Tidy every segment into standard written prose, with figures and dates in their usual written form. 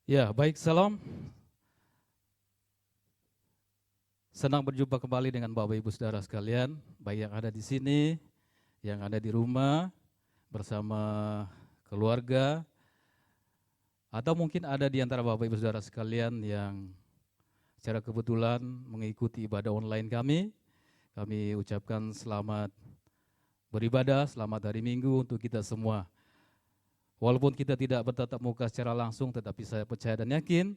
Ya, baik, salam. Senang berjumpa kembali dengan Bapak Ibu Saudara sekalian, baik yang ada di sini, yang ada di rumah, bersama keluarga, atau mungkin ada di antara Bapak Ibu Saudara sekalian yang secara kebetulan mengikuti ibadah online kami. Kami ucapkan selamat beribadah, selamat hari Minggu untuk kita semua. Walaupun kita tidak bertatap muka secara langsung, tetapi saya percaya dan yakin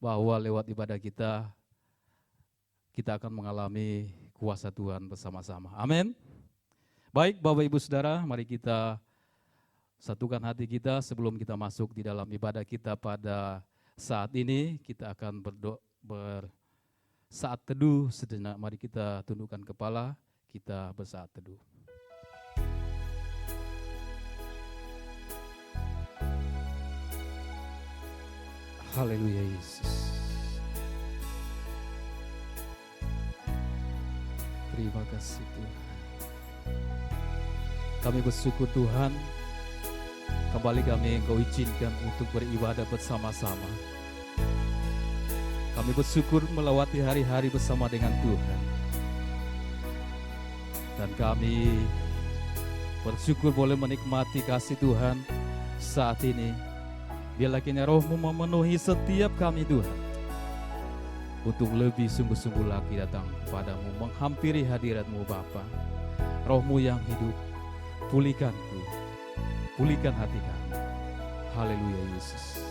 bahwa lewat ibadah kita akan mengalami kuasa Tuhan bersama-sama. Amin. Baik, Bapak Ibu Saudara, mari kita satukan hati kita sebelum kita masuk di dalam ibadah kita pada saat ini. Kita akan bersaat teduh sejenak. Mari kita tundukkan kepala, kita bersaat teduh. Haleluya Yesus. Terima kasih Tuhan. Kami bersyukur Tuhan, kembali kami Engkau izinkan untuk beribadah bersama-sama. Kami bersyukur melewati hari-hari bersama dengan Tuhan. Dan kami bersyukur boleh menikmati kasih Tuhan saat ini. Biarlah kiranya Roh-Mu memenuhi setiap kami Tuhan, untuk lebih sungguh-sungguh lagi datang kepadamu, menghampiri hadirat-Mu Bapa. Roh-Mu yang hidup, pulihkanku, pulihkan hati kami. Haleluya Yesus.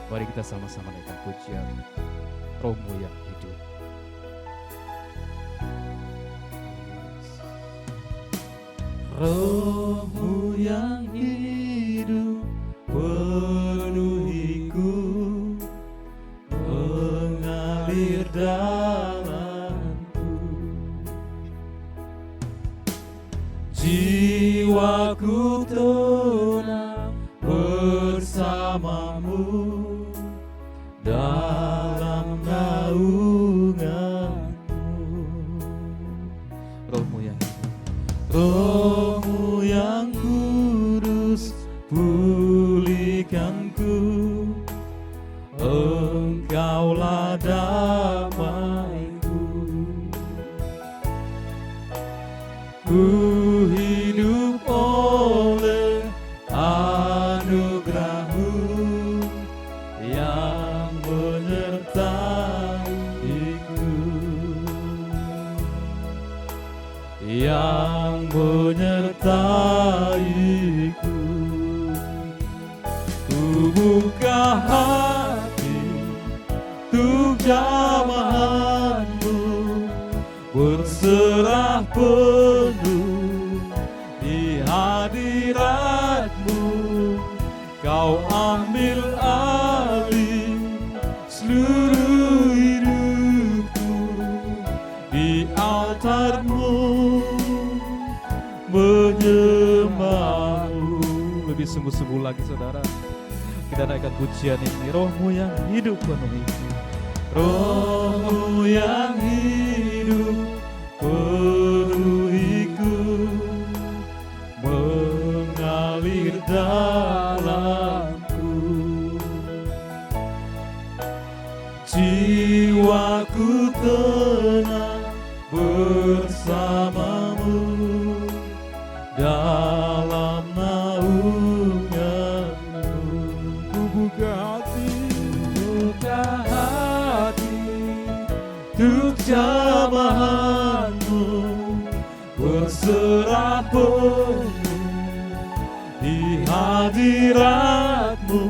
Mari kita sama-sama naikkan pujian Roh-Mu yang hidup. Roh-Mu yang hidup penuhiku, mengalir dalamku. Jiwaku tenang bersamamu dalam naunganmu. Roh-Mu yang hidup, Roh-Mu yang kudus, pulihkanku. Engkaulah damaiku. Ku hidup oleh anugerah-Mu yang menyertaiku, yang menyertaiku. Ku buka hati untuk jamahan-Mu, berserah penuh di hadirat-Mu. Kau ambil alih seluruh hidupku, di altar-Mu menyembah-Mu. Lebih sungguh-sungguh lagi saudara, kita naikkan pujian ini. Roh-Mu yang hidup penuhiku, Roh-Mu yang hidup penuhiku, mengalir dalamku. Jiwaku tenang bersamamu dalam naunganmu. Ku buka hati untuk jamahan-Mu, berserah penuh di hadirat-Mu.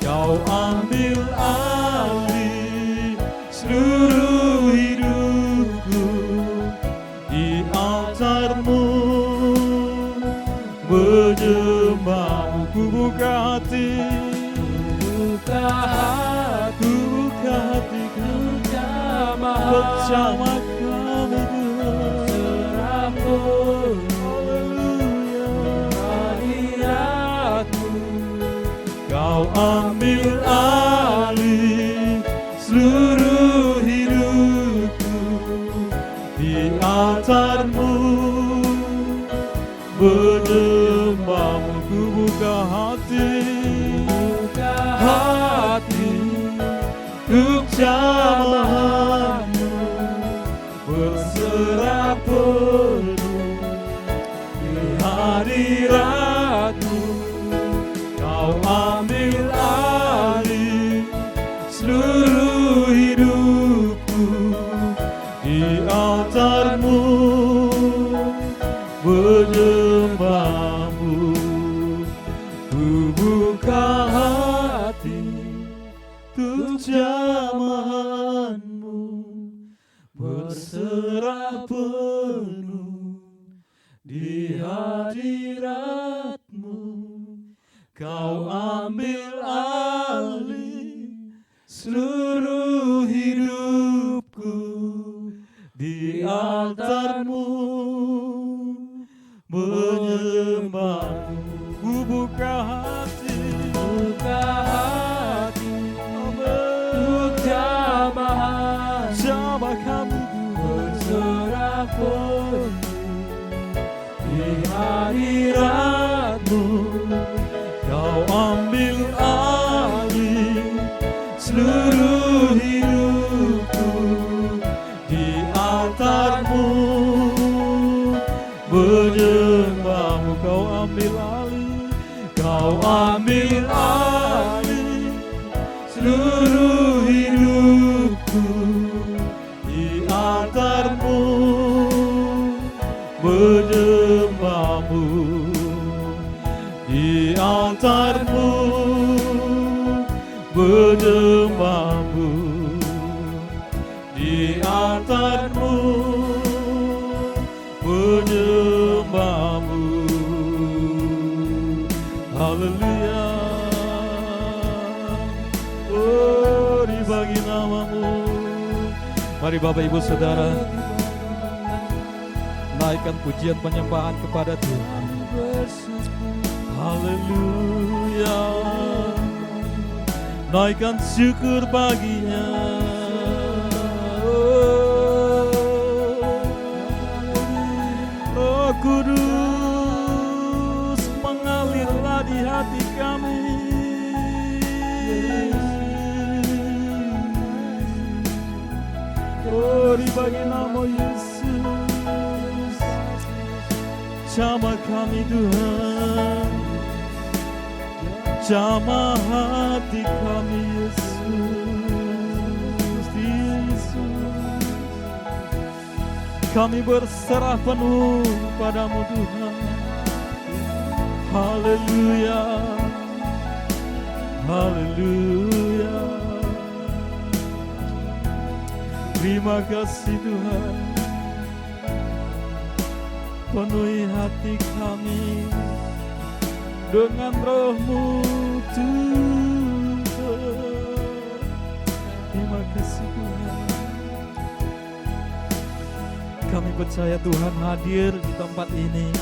Kau ambil alih seluruh hidupku, di altar-Mu menyembah-Mu. Ku buka hati, buka hati, bersama kami Tuhan. Hadirat-Mu, Kau ambil alih seluruh hidupku, di altar-Mu menyembah-Mu. Ku buka hati jamahanmu berserah penuh di hadiratmu. Kau ambil alih seluruh hidupku di altarmu, menyembahmu. Ku buka hati untuk jamahanmu, berserah penuh di hadiratmu. Kau ambil alih seluruh hidupku di altarmu, menyembahmu. Ku buka hati untuk jamaah kami berserah penuh di hadiratmu. Kau ambil alih seluruh hidupku di altarmu, menyembahmu. Kau ambil alih, kau ambil alih seluruh hidupku di altarmu, menyembahmu. Di altarmu, menyembahmu. Di altarmu, menyembahmu. Haleluya. Oh, dibagi namamu. Mari Bapak Ibu Saudara, naikkan pujian penyembahan kepada Tuhan. Haleluya. Naikkan syukur baginya. Oh Kudus, mengalirlah di hati kami. Oh, dibagi nama Yesus, jamah kami Tuhan, jamah hati kami Yesus. Yesus, kami berserah penuh padamu Tuhan. Haleluya, haleluya. Terima kasih Tuhan, penuhi hati kami dengan Roh-Mu Tuhan. Terima kasih Tuhan. Kami percaya Tuhan hadir di tempat ini,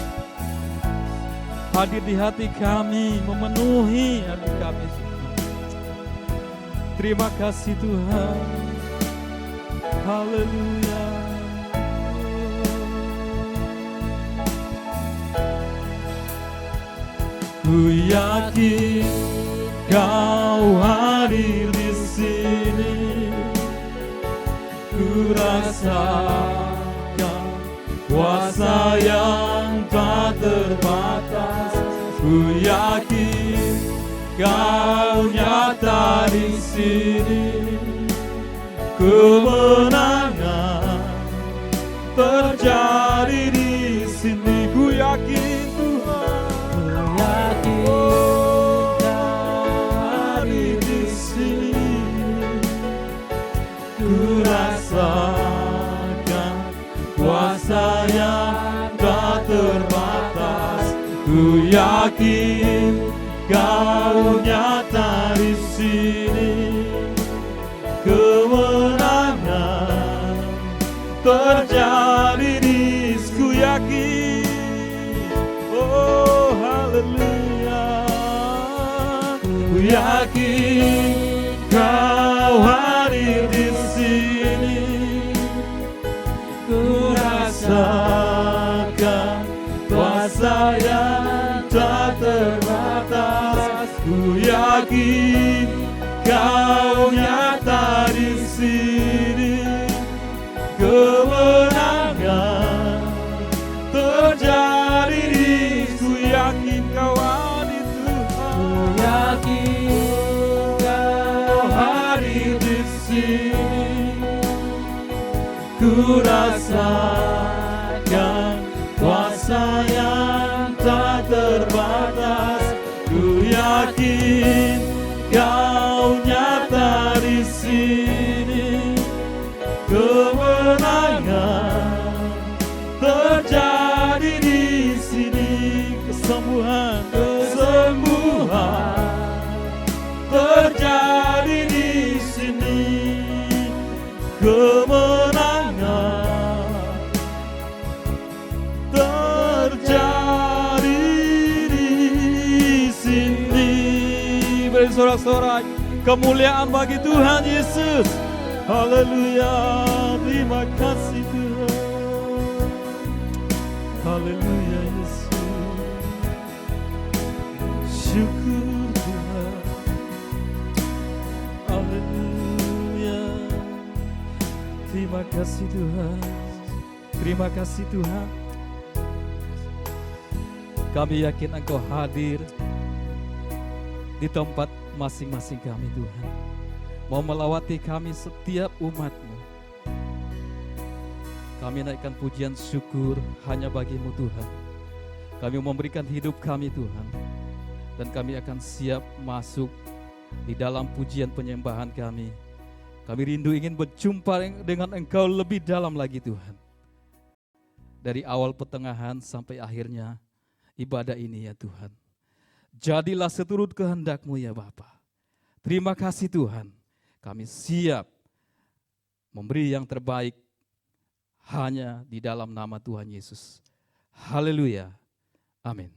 hadir di hati kami, memenuhi hati kami. Terima kasih Tuhan. Haleluya. Ku yakin Kau hadir di sini. Ku rasakan kuasa yang tak terbatas. Ku yakin Kau nyata di sini. Kemenangan terjadi di sini. Ku yakin Tuhan, ku yakin Kau hadir di sini. Ku rasakan kuasa yang tak terbatas. Ku yakin Kau nyata di sini. Kemenangan terjadi di ku yakin. Oh haleluya. Ku yakin Kau hadir di sini. Ku rasakan kuasa yang tak terbatas. Ku yakin Kau nyata di sini, kemenangan terjadi di sini. Ku yakin Kau hadir Tuhan, ku yakin Kau hadir di sini. Ku rasakan kuasa yang tak terbatas. Ku yakin Kau nyata di sini, kemenangan terjadi di sini. Kesembuhan terjadi di sini, kemenangan terjadi di sini. Beri sorak-sorak kemuliaan bagi Tuhan Yesus. Haleluya, terima kasih Tuhan. Haleluya Yesus, syukur Tuhan. Haleluya, terima kasih Tuhan. Terima kasih Tuhan. Kami yakin Engkau hadir di tempat masing-masing kami Tuhan, mau melawati kami setiap umat-Mu. Kami naikkan pujian syukur hanya bagi-Mu Tuhan. Kami memberikan hidup kami Tuhan, dan kami akan siap masuk di dalam pujian penyembahan kami. Kami rindu ingin berjumpa dengan Engkau lebih dalam lagi Tuhan, dari awal pertengahan sampai akhirnya ibadah ini ya Tuhan. Jadilah seturut kehendak-Mu ya Bapa. Terima kasih Tuhan. Kami siap memberi yang terbaik hanya di dalam nama Tuhan Yesus. Haleluya. Amin.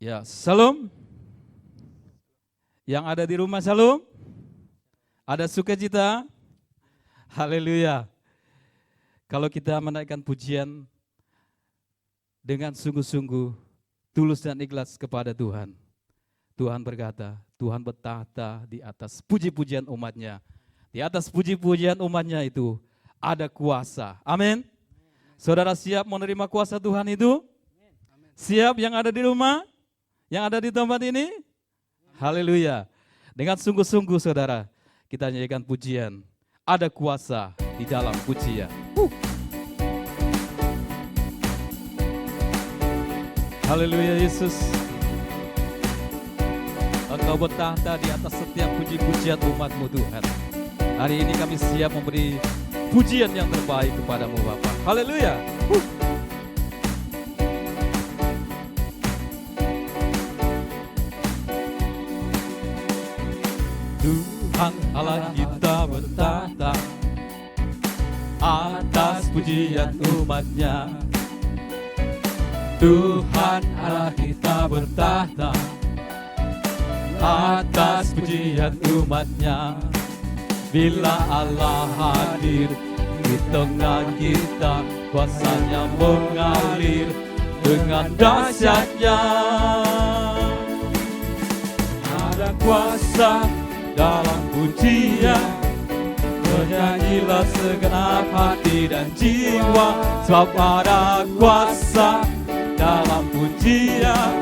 Ya, salam. Yang ada di rumah salam. Ada sukacita. Haleluya. Kalau kita menaikkan pujian dengan sungguh-sungguh, tulus dan ikhlas kepada Tuhan, Tuhan berkata, Tuhan bertahta di atas puji-pujian umat-Nya. Di atas puji-pujian umat-Nya itu ada kuasa. Amin. Saudara siap menerima kuasa Tuhan itu? Siap yang ada di rumah? Yang ada di tempat ini? Haleluya. Dengan sungguh-sungguh saudara, kita nyanyikan pujian. Ada kuasa di dalam pujian. Haleluya Yesus. Engkau bertahta di atas setiap puji-pujian umat-Mu Tuhan. Hari ini kami siap memberi pujian yang terbaik kepada-Mu Bapa. Haleluya. Tuhan Allah kita bertahta atas pujian umat-Nya. Tuhan Allah kita bertahta atas pujian umat-Nya. Bila Allah hadir di tengah kita, kuasa-Nya mengalir dengan dahsyatnya. Ada kuasa dalam pujian, bernyanyilah segenap hati dan jiwa, sebab ada kuasa dalam pujian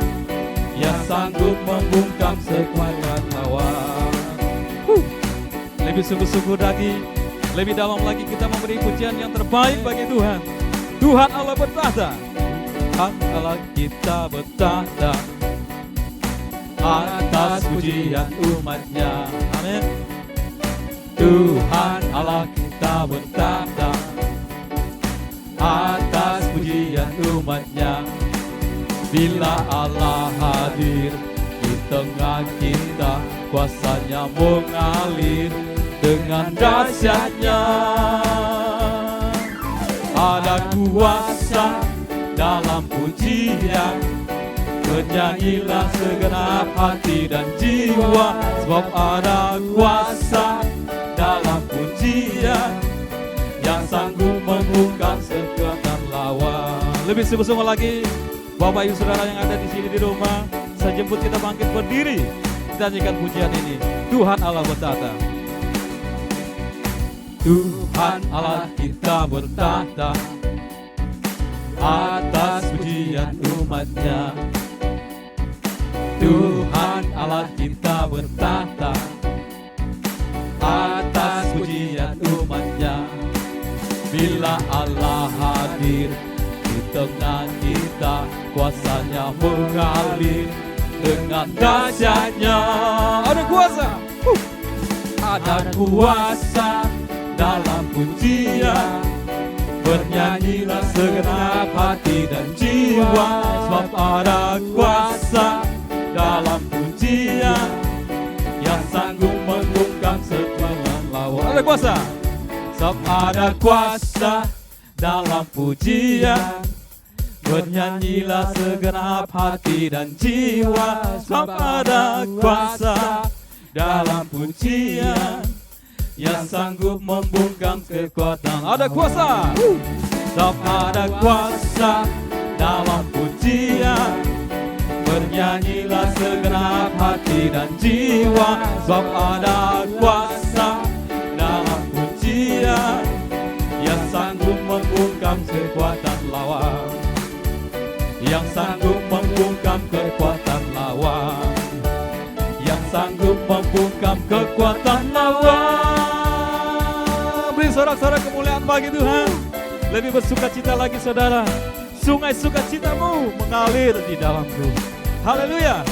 yang sanggup membungkam sekuat lawan. Lebih sungguh-sungguh lagi, lebih dalam lagi kita memberi pujian yang terbaik bagi Tuhan. Tuhan Allah bertahta, Tuhan Allah kita bertahta atas pujian umat-Nya. Amin. Tuhan Allah kita bertahta atas pujian umat-Nya. Bila Allah hadir di tengah kita, kuasa-Nya mengalir dengan dahsyatnya. Ada kuasa dalam pujian, bernyanyilah segenap hati dan jiwa, sebab ada kuasa dalam pujian yang sanggup membungkam sekuatan lawan. Lebih sungguh-sungguh lagi, Bapak Ibu Saudara yang ada di sini di rumah, saya jemput kita bangkit berdiri kita nyanyikan pujian ini. Tuhan Allah bertahta. Tuhan Allah kita bertahta atas pujian umat-Nya. Tuhan Allah kita bertahta atas pujian umat-Nya. Bila Allah hadir di tengah kita, kuasa-Nya mengalir dengan dahsyatnya. Ada kuasa, ada kuasa dalam pujian. Bernyanyilah segenap hati dan jiwa, sebab ada kuasa dalam pujian yang sanggup membungkam setiap lawan. Ada kuasa, sebab ada kuasa dalam pujian. Bernyanyilah segenap hati dan jiwa, sebab ada kuasa dalam pujian yang sanggup membungkam kekuatan. Ada kuasa, sebab ada kuasa dalam pujian. Bernyanyilah segenap hati dan jiwa, sebab ada kuasa dalam pujian yang sanggup membungkam kekuatan lawan. Yang sanggup membungkam kekuatan lawan. Yang sanggup membungkam kekuatan lawan. Beri sorak-sorak kemuliaan bagi Tuhan. Lebih bersuka cita lagi saudara. Sungai sukacitamu mengalir di dalamku. Haleluya.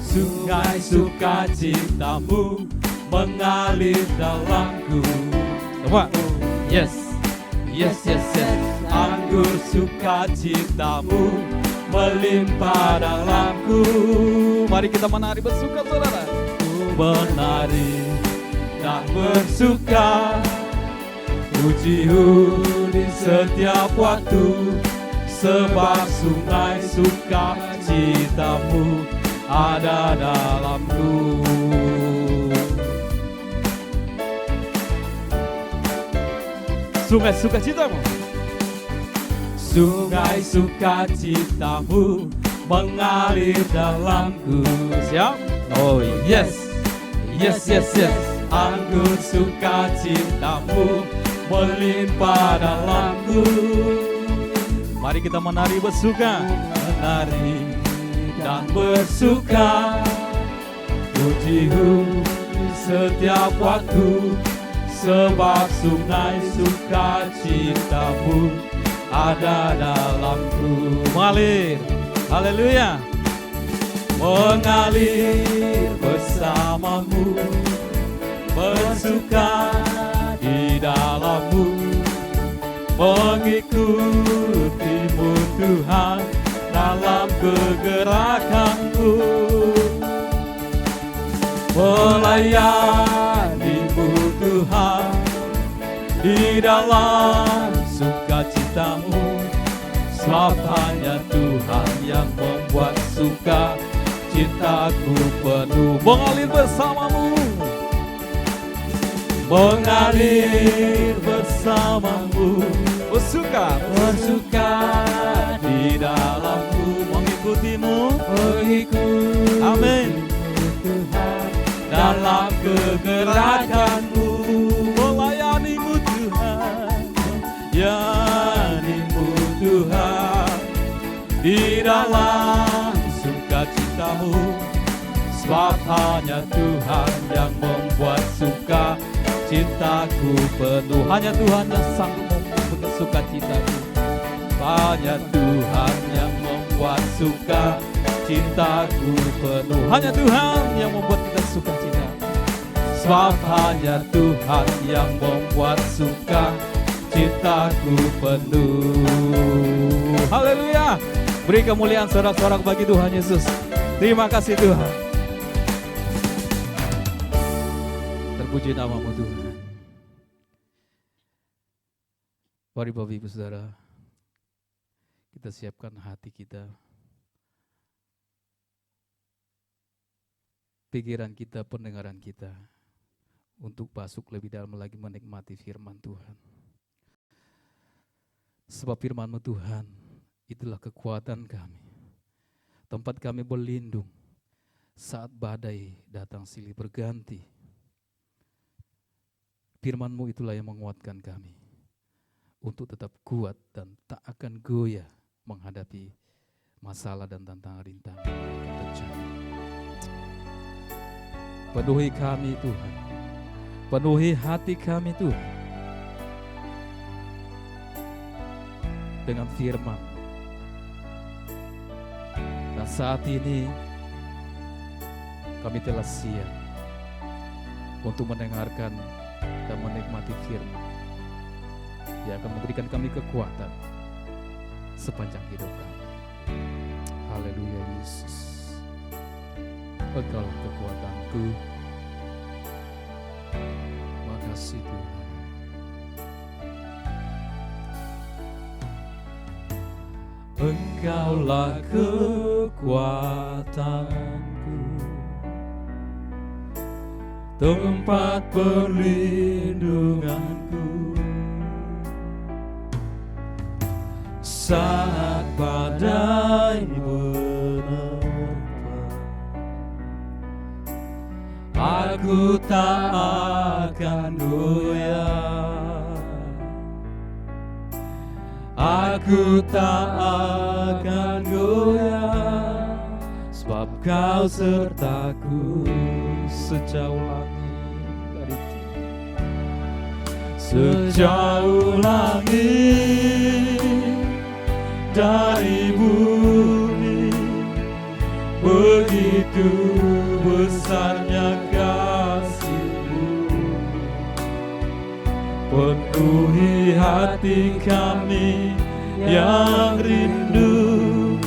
Sungai sukacitamu mengalir dalamku. Semua. Yes. Yes, yes, yes. Anggur sukacitamu melimpah dalamku. Mari kita menari bersuka saudara. Menari dan bersuka, puji-Mu di setiap waktu, sebab sungai sukacitamu ada dalamku. Sungai sukacitamu, sungai sukacitamu mengalir dalamku. Siap? Oh yes, yes, yes, yes. Anggur sukacitamu melimpah dalamku. Mari kita menari bersuka, menari dan bersuka, puji-Mu setiap waktu, sebab sungai sukacitamu ada dalamku. Mengalir, haleluya. Mengalir bersamamu, bersuka di dalammu, mengikutimu Tuhan dalam kegerakanku, melayanimu Tuhan di dalam sukacitamu, sebab hanya Tuhan yang membuat suka cintaku penuh. Mengalir bersamamu, mengalir bersamamu, bersuka, bersuka di dalammu, mengikutimu, mengikuti, amin, Tuhan dalam kegerakanmu, melayanimu Tuhan, melayanimu Tuhan di dalam sukacitamu, sebab hanya Tuhan yang membuat suka cintaku penuh. Hanya Tuhan yang sanggup membuat sukacitaku. Hanya Tuhan yang membuat suka cintaku penuh. Hanya Tuhan yang membuat kita sukacita. Sebab hanya Tuhan yang membuat suka cintaku penuh. Haleluya. Beri kemuliaan sorak-sorak bagi Tuhan Yesus. Terima kasih Tuhan. Terpuji nama-Mu Tuhan. Mari Bapak Ibu Saudara, kita siapkan hati kita, pikiran kita, pendengaran kita, untuk masuk lebih dalam lagi menikmati firman Tuhan. Sebab firman-Mu Tuhan, itulah kekuatan kami. Tempat kami berlindung saat badai datang silih berganti. Firman-Mu itulah yang menguatkan kami untuk tetap kuat dan tak akan goyah menghadapi masalah dan tantangan rintangan yang terjadi. Penuhi kami Tuhan, penuhi hati kami Tuhan dengan firman. Dan saat ini kami telah siap untuk mendengarkan dan menikmati firman yang akan memberikan kami kekuatan sepanjang hidup kami. Haleluya Yesus. Engkau kekuatanku. Makasih Tuhan. Engkaulah kekuatanku, tempat perlindunganku, saat badai menerpa, aku tak akan goyah. Aku tak akan goyah, sebab Kau sertaku sejauh langit dari sejauh langit dari bumi. Begitu besarnya kasih-Mu, penuhi hati kami yang rindu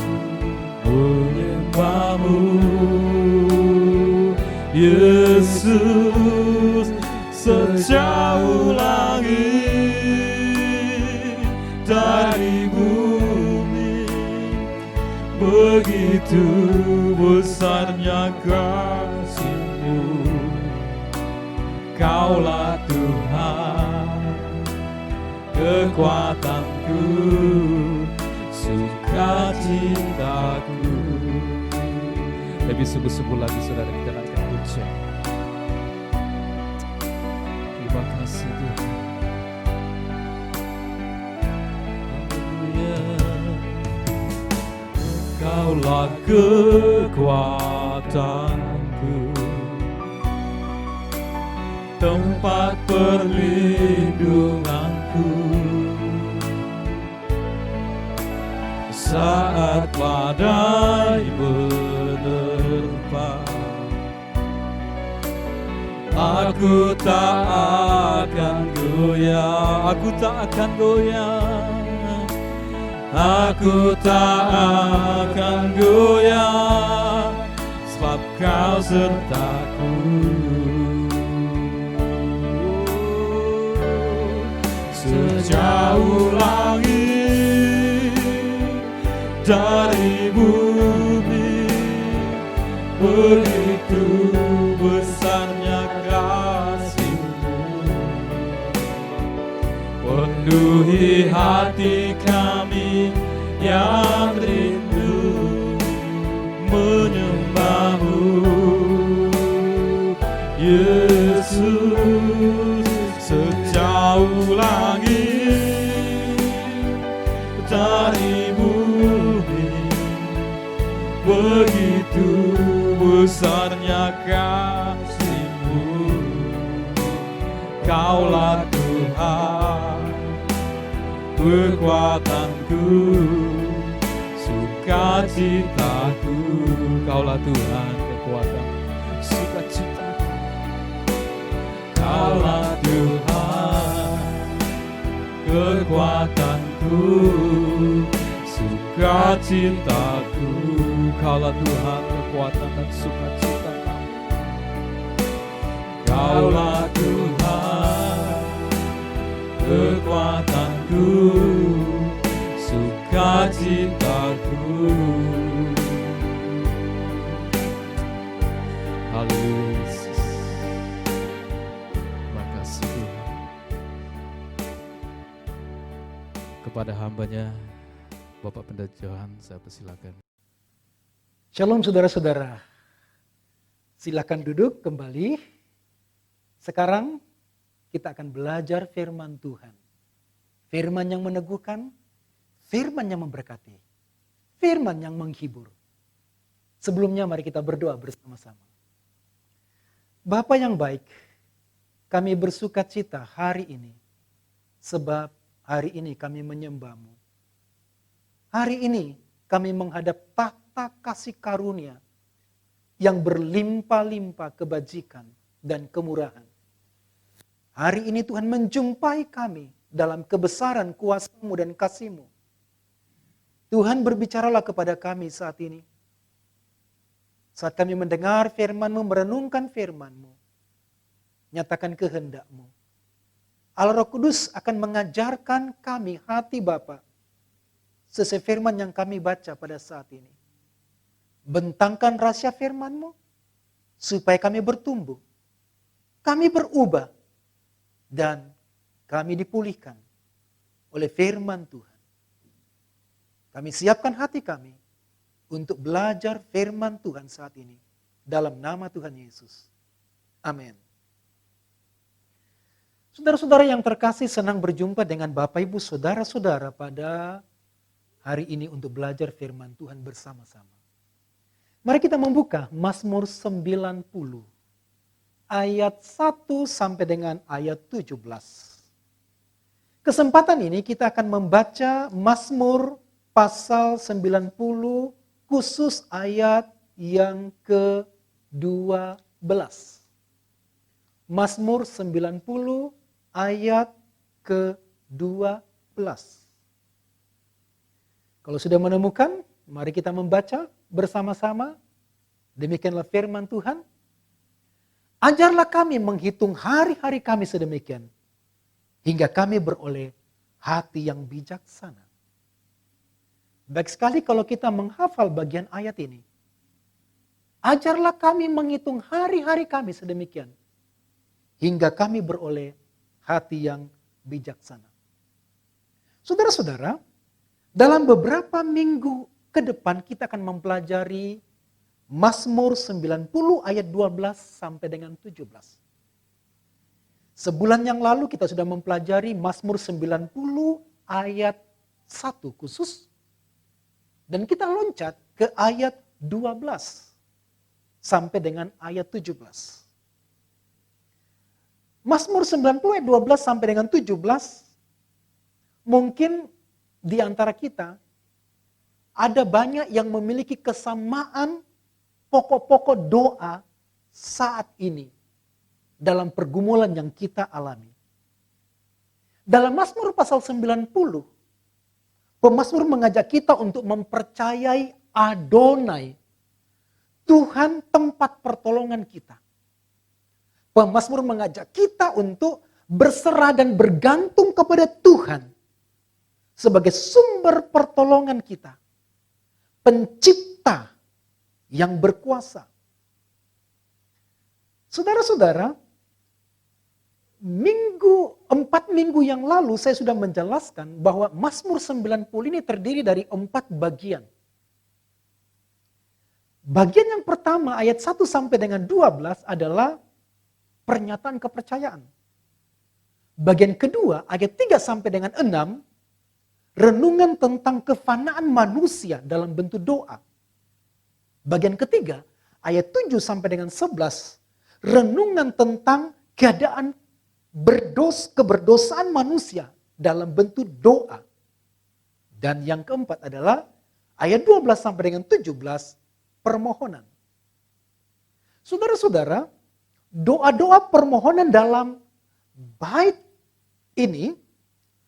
menyembah-Mu, Yesus. Sejauh langit dari bumi, begitu besarnya kasih-Mu. Kaulah Tuhan, kekuatanku, sukacitaku. Lebih sungguh-sungguh lagi saudara kita naikkan pujian. Terima kasih Tuhan. Haleluya. Kaulah kekuatanku, tempat perlindunganku, saat badai menerpa, aku tak akan goyah. Aku tak akan goyah. Aku tak akan goyah, sebab Kau sertaku. Sejauh langit dari bumi, begitu besarnya kasih-Mu, penuhi hati kami yang rindu menyembah-Mu, Yesus. Sejauh langit dari bumi, begitu besarnya kasih-Mu. Kaulah Tuhan, kekuatanku, sukacitaku. Kaulah Tuhan, kekuatan, sukacitaku. Kaulah Tuhan, kekuatanku, sukacitaku. Kaulah Tuhan, kekuatan dan sukacita kami. Kaulah Tuhan, kekuatanku, sukacitaku. Haleluya Yesus. Terima kasih Tuhan. kepada hambanya, Bapak Pendeta Johan, saya persilakan. Shalom saudara-saudara. Silakan duduk kembali. Sekarang kita akan belajar firman Tuhan. Firman yang meneguhkan, firman yang memberkati, firman yang menghibur. Sebelumnya mari kita berdoa bersama-sama. Bapa yang baik, kami bersukacita hari ini, sebab hari ini kami menyembah-Mu. Hari ini kami menghadap tahta kasih karunia yang berlimpah-limpah kebajikan dan kemurahan. Hari ini Tuhan menjumpai kami dalam kebesaran kuasa-Mu dan kasih-Mu. Tuhan berbicaralah kepada kami saat ini. Saat kami mendengar firman-Mu, merenungkan firman-Mu, nyatakan kehendak-Mu. Allah Roh Kudus akan mengajarkan kami hati Bapa sesuai firman yang kami baca pada saat ini. Bentangkan rahasia firman-Mu supaya kami bertumbuh, kami berubah, dan kami dipulihkan oleh firman Tuhan. Kami siapkan hati kami untuk belajar firman Tuhan saat ini dalam nama Tuhan Yesus. Amin. Saudara-saudara yang terkasih, senang berjumpa dengan Bapak Ibu saudara-saudara pada hari ini untuk belajar firman Tuhan bersama-sama. Mari kita membuka Mazmur 90 ayat 1 sampai dengan ayat 17. Kesempatan ini kita akan membaca Mazmur pasal 90 khusus ayat yang ke-12. Mazmur 90 ayat ke-12. Kalau sudah menemukan, mari kita membaca bersama-sama. Demikianlah firman Tuhan. Ajarlah kami menghitung hari-hari kami sedemikian, hingga kami beroleh hati yang bijaksana. Baik sekali kalau kita menghafal bagian ayat ini. Ajarlah kami menghitung hari-hari kami sedemikian, hingga kami beroleh hati yang bijaksana. Saudara-saudara, dalam beberapa minggu ke depan kita akan mempelajari Mazmur 90 ayat 12 sampai dengan 17. Sebulan yang lalu kita sudah mempelajari Mazmur 90 ayat 1 khusus. Dan kita loncat ke ayat 12 sampai dengan ayat 17. Mazmur 90 ayat 12 sampai dengan 17, mungkin di antara kita ada banyak yang memiliki kesamaan pokok-pokok doa saat ini dalam pergumulan yang kita alami. Dalam Mazmur pasal 90, pemazmur mengajak kita untuk mempercayai Adonai, Tuhan tempat pertolongan kita. Pemazmur mengajak kita untuk berserah dan bergantung kepada Tuhan sebagai sumber pertolongan kita, pencipta yang berkuasa. Saudara-saudara, 4 minggu yang lalu saya sudah menjelaskan bahwa Mazmur 90 ini terdiri dari 4 bagian. Bagian yang pertama ayat 1 sampai dengan 12 adalah pernyataan kepercayaan. Bagian kedua ayat 3 sampai dengan 6, renungan tentang kefanaan manusia dalam bentuk doa. Bagian ketiga ayat 7 sampai dengan 11, renungan tentang keadaan keberdosaan manusia dalam bentuk doa. Dan yang keempat adalah ayat 12 sampai dengan 17, permohonan. Saudara-saudara, doa-doa permohonan dalam bait ini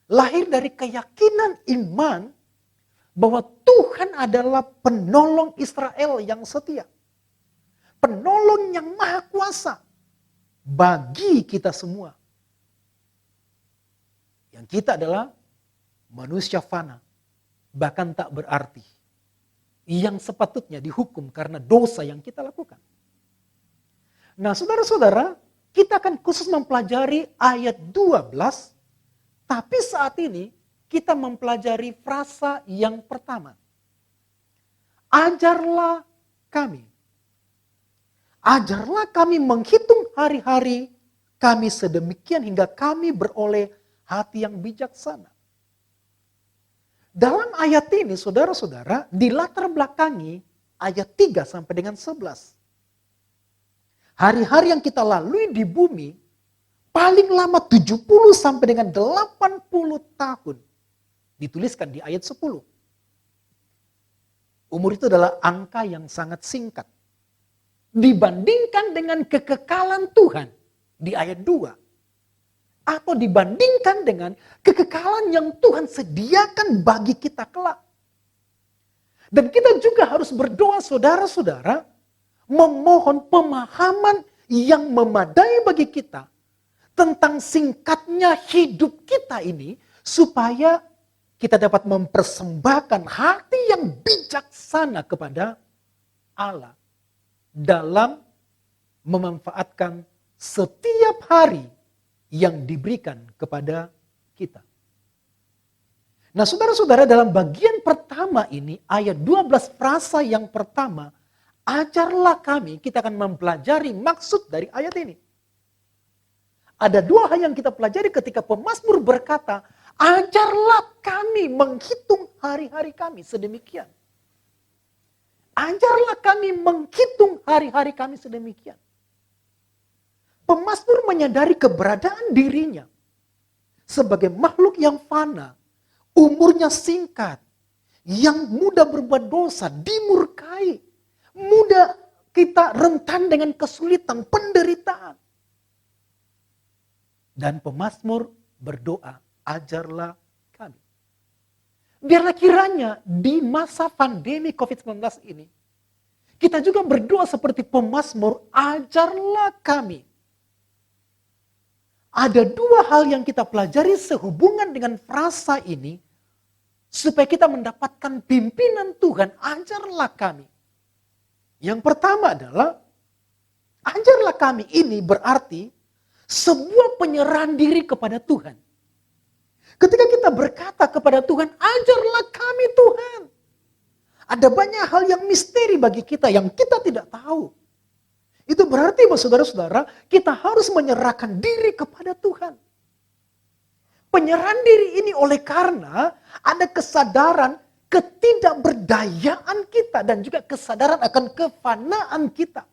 lahir dari keyakinan iman bahwa Tuhan adalah penolong Israel yang setia. Penolong yang maha kuasa bagi kita semua. Yang kita adalah manusia fana, bahkan tak berarti. Yang sepatutnya dihukum karena dosa yang kita lakukan. Nah, saudara-saudara, kita akan khusus mempelajari ayat 12, tapi saat ini kita mempelajari frasa yang pertama. Ajarlah kami. Ajarlah kami menghitung hari-hari kami sedemikian hingga kami beroleh hati yang bijaksana. Dalam ayat ini, saudara-saudara, dilatar belakangi ayat 3 sampai dengan 11. Hari-hari yang kita lalui di bumi, paling lama 70 sampai dengan 80 tahun. Dituliskan di ayat 10. Umur itu adalah angka yang sangat singkat. Dibandingkan dengan kekekalan Tuhan di ayat 2. Atau dibandingkan dengan kekekalan yang Tuhan sediakan bagi kita kelak. Dan kita juga harus berdoa saudara-saudara, memohon pemahaman yang memadai bagi kita tentang singkatnya hidup kita ini, supaya kita dapat mempersembahkan hati yang bijaksana kepada Allah dalam memanfaatkan setiap hari yang diberikan kepada kita. Nah, saudara-saudara, dalam bagian pertama ini, ayat 12 frasa yang pertama, ajarlah kami, kita akan mempelajari maksud dari ayat ini. Ada dua hal yang kita pelajari ketika pemazmur berkata, ajarlah kami menghitung hari-hari kami sedemikian. Ajarlah kami menghitung hari-hari kami sedemikian. Pemazmur menyadari keberadaan dirinya sebagai makhluk yang fana, umurnya singkat, yang mudah berbuat dosa, dimurkai, mudah kita rentan dengan kesulitan, penderitaan. Dan pemazmur berdoa, ajarlah kami. Biarlah kiranya di masa pandemi COVID-19 ini, kita juga berdoa seperti pemazmur, ajarlah kami. Ada dua hal yang kita pelajari sehubungan dengan frasa ini, supaya kita mendapatkan pimpinan Tuhan, ajarlah kami. Yang pertama adalah, ajarlah kami ini berarti sebuah penyerahan diri kepada Tuhan. Ketika kita berkata kepada Tuhan, ajarlah kami Tuhan. Ada banyak hal yang misteri bagi kita yang kita tidak tahu. Itu berarti bahwa saudara-saudara, kita harus menyerahkan diri kepada Tuhan. Penyerahan diri ini oleh karena ada kesadaran ketidakberdayaan kita dan juga kesadaran akan kefanaan kita.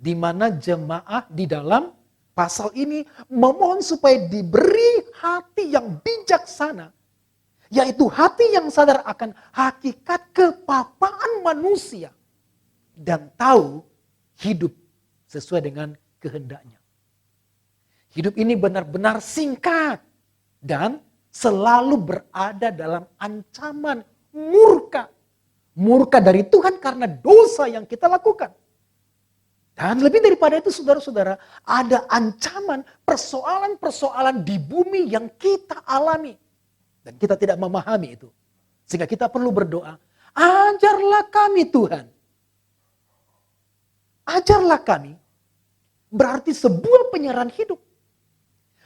Di mana jemaah di dalam pasal ini memohon supaya diberi hati yang bijaksana. Yaitu hati yang sadar akan hakikat kepapaan manusia. Dan tahu hidup sesuai dengan kehendaknya. Hidup ini benar-benar singkat. Dan selalu berada dalam ancaman murka. Murka dari Tuhan karena dosa yang kita lakukan. Dan lebih daripada itu saudara-saudara, ada ancaman persoalan-persoalan di bumi yang kita alami. Dan kita tidak memahami itu. Sehingga kita perlu berdoa, ajarlah kami Tuhan. Ajarlah kami, berarti sebuah penyerahan hidup.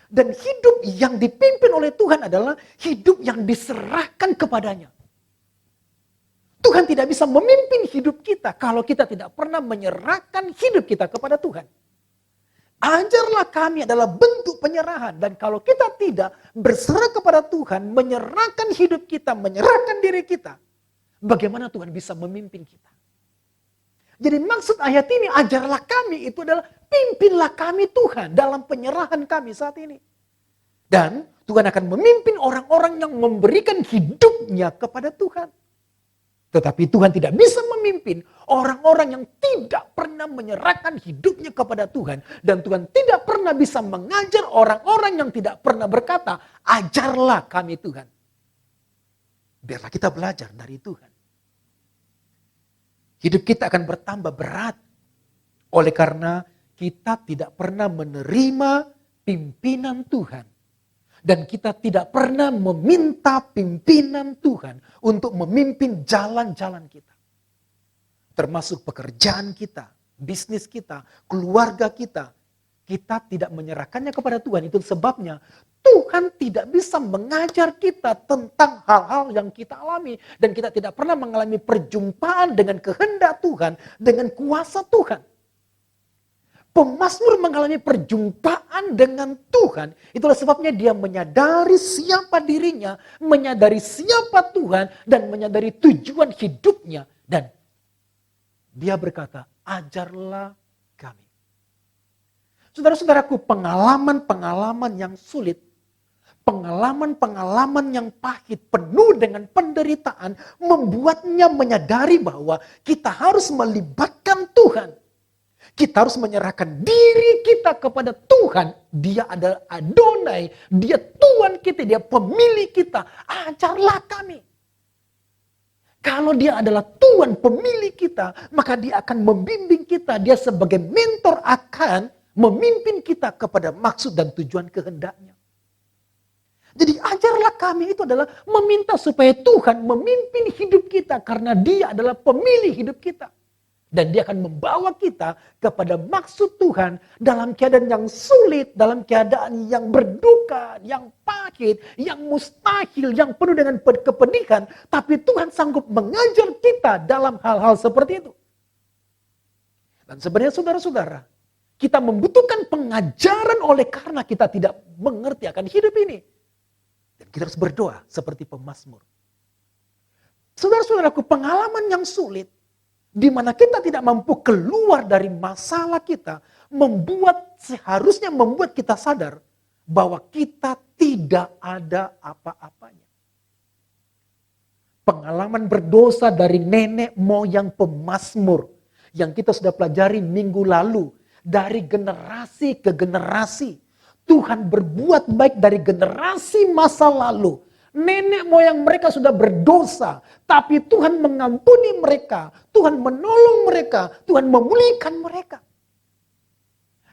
Dan hidup yang dipimpin oleh Tuhan adalah hidup yang diserahkan kepadanya. Tuhan tidak bisa memimpin hidup kita kalau kita tidak pernah menyerahkan hidup kita kepada Tuhan. Ajarlah kami adalah bentuk penyerahan. Dan kalau kita tidak berserah kepada Tuhan, menyerahkan hidup kita, menyerahkan diri kita, bagaimana Tuhan bisa memimpin kita? Jadi maksud ayat ini, ajarlah kami, itu adalah pimpinlah kami Tuhan dalam penyerahan kami saat ini. Dan Tuhan akan memimpin orang-orang yang memberikan hidupnya kepada Tuhan. Tetapi Tuhan tidak bisa memimpin orang-orang yang tidak pernah menyerahkan hidupnya kepada Tuhan. Dan Tuhan tidak pernah bisa mengajar orang-orang yang tidak pernah berkata, ajarlah kami Tuhan. Biarlah kita belajar dari Tuhan. Hidup kita akan bertambah berat. Oleh karena kita tidak pernah menerima pimpinan Tuhan. Dan kita tidak pernah meminta pimpinan Tuhan untuk memimpin jalan-jalan kita. Termasuk pekerjaan kita, bisnis kita, keluarga kita. Kita tidak menyerahkannya kepada Tuhan. Itu sebabnya Tuhan tidak bisa mengajar kita tentang hal-hal yang kita alami. Dan kita tidak pernah mengalami perjumpaan dengan kehendak Tuhan, dengan kuasa Tuhan. Pemazmur mengalami perjumpaan dengan Tuhan. Itulah sebabnya dia menyadari siapa dirinya, menyadari siapa Tuhan, dan menyadari tujuan hidupnya. Dan dia berkata, ajarlah kami. Saudara-saudaraku, pengalaman-pengalaman yang sulit, pengalaman-pengalaman yang pahit, penuh dengan penderitaan, membuatnya menyadari bahwa kita harus melibatkan Tuhan. Kita harus menyerahkan diri kita kepada Tuhan. Dia adalah Adonai, Dia Tuhan kita, Dia pemilik kita. Ajarlah kami. Kalau Dia adalah Tuhan pemilik kita, maka Dia akan membimbing kita. Dia sebagai mentor akan memimpin kita kepada maksud dan tujuan kehendaknya. Jadi ajarlah kami itu adalah meminta supaya Tuhan memimpin hidup kita karena Dia adalah pemilik hidup kita. Dan Dia akan membawa kita kepada maksud Tuhan dalam keadaan yang sulit, dalam keadaan yang berduka, yang pahit, yang mustahil, yang penuh dengan kepedihan. Tapi Tuhan sanggup mengajar kita dalam hal-hal seperti itu. Dan sebenarnya saudara-saudara, kita membutuhkan pengajaran oleh karena kita tidak mengerti akan hidup ini. Dan kita harus berdoa seperti pemazmur. Saudara-saudaraku, pengalaman yang sulit, di mana kita tidak mampu keluar dari masalah kita, seharusnya membuat kita sadar bahwa kita tidak ada apa-apanya. Pengalaman berdosa dari nenek moyang pemazmur yang kita sudah pelajari minggu lalu, dari generasi ke generasi. Tuhan berbuat baik dari generasi masa lalu. Nenek moyang mereka sudah berdosa, tapi Tuhan mengampuni mereka, Tuhan menolong mereka, Tuhan memulihkan mereka.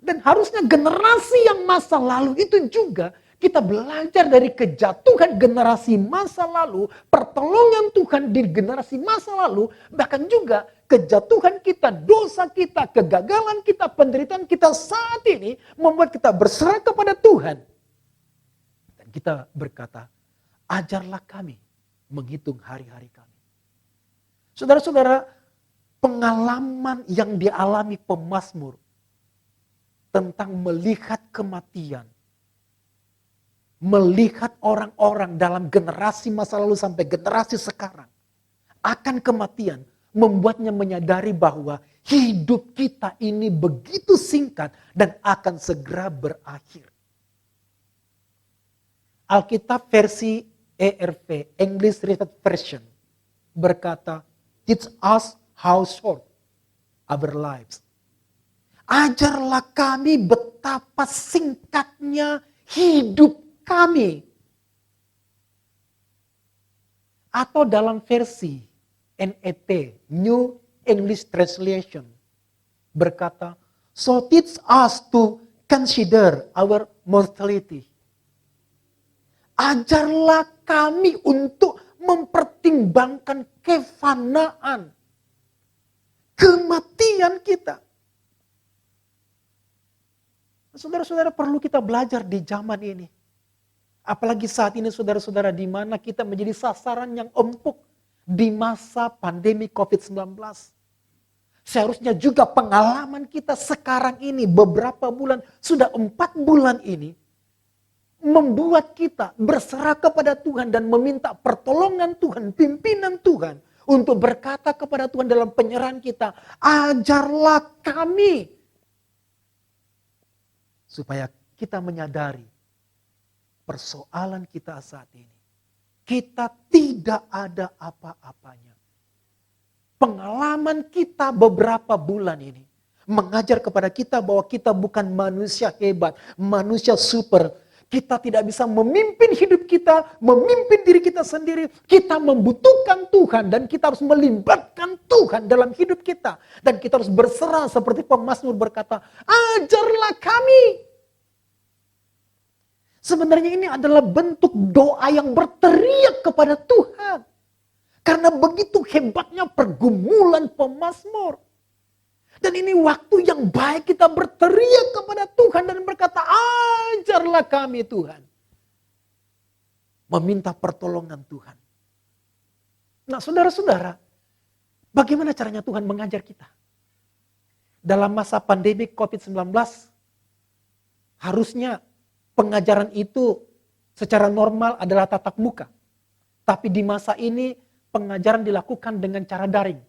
Dan harusnya generasi yang masa lalu itu juga kita belajar dari kejatuhan generasi masa lalu, pertolongan Tuhan di generasi masa lalu, bahkan juga kejatuhan kita, dosa kita, kegagalan kita, penderitaan kita saat ini membuat kita berserah kepada Tuhan. Dan kita berkata, ajarlah kami menghitung hari-hari kami. Saudara-saudara, pengalaman yang dialami pemazmur tentang melihat kematian, melihat orang-orang dalam generasi masa lalu sampai generasi sekarang akan kematian, membuatnya menyadari bahwa hidup kita ini begitu singkat dan akan segera berakhir. Alkitab versi ERV, English Standard Version, berkata, teach us how short our lives. Ajarlah kami betapa singkatnya hidup kami. Atau dalam versi NET, New English Translation, berkata, so teach us to consider our mortality. Ajarlah kami untuk mempertimbangkan kefanaan, kematian kita. Saudara-saudara, perlu kita belajar di zaman ini. Apalagi saat ini saudara-saudara, di mana kita menjadi sasaran yang empuk di masa pandemi COVID-19. Seharusnya juga pengalaman kita sekarang ini, beberapa bulan, sudah 4 bulan ini, membuat kita berserah kepada Tuhan dan meminta pertolongan Tuhan, pimpinan Tuhan, untuk berkata kepada Tuhan dalam penyerahan kita, ajarlah kami. Supaya kita menyadari persoalan kita saat ini. Kita tidak ada apa-apanya. Pengalaman kita beberapa bulan ini mengajar kepada kita bahwa kita bukan manusia hebat, manusia super. Kita tidak bisa memimpin hidup kita, memimpin diri kita sendiri. Kita membutuhkan Tuhan dan kita harus melibatkan Tuhan dalam hidup kita. Dan kita harus berserah seperti pemazmur berkata, ajarlah kami. Sebenarnya ini adalah bentuk doa yang berteriak kepada Tuhan. Karena begitu hebatnya pergumulan pemazmur. Dan ini waktu yang baik kita berteriak kepada Tuhan dan berkata, ajarlah kami Tuhan. meminta pertolongan Tuhan. Nah saudara-saudara, bagaimana caranya Tuhan mengajar kita? Dalam masa pandemi COVID-19, harusnya pengajaran itu secara normal adalah tatap muka. Tapi di masa ini pengajaran dilakukan dengan cara daring.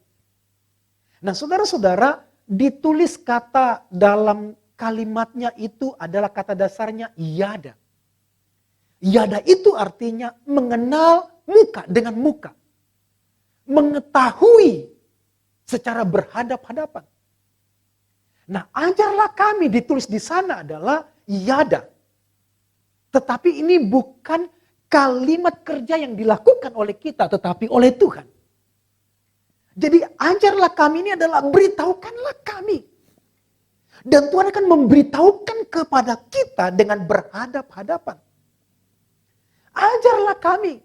Nah saudara-saudara, ditulis kata dalam kalimatnya itu adalah kata dasarnya yada. Yada itu artinya mengenal muka dengan muka. Mengetahui secara berhadap-hadapan. Nah ajarlah kami ditulis di sana adalah yada. Tetapi ini bukan kalimat kerja yang dilakukan oleh kita, tetapi oleh Tuhan. Jadi ajarlah kami ini adalah beritahukanlah kami. Dan Tuhan akan memberitahukan kepada kita dengan berhadap-hadapan. Ajarlah kami.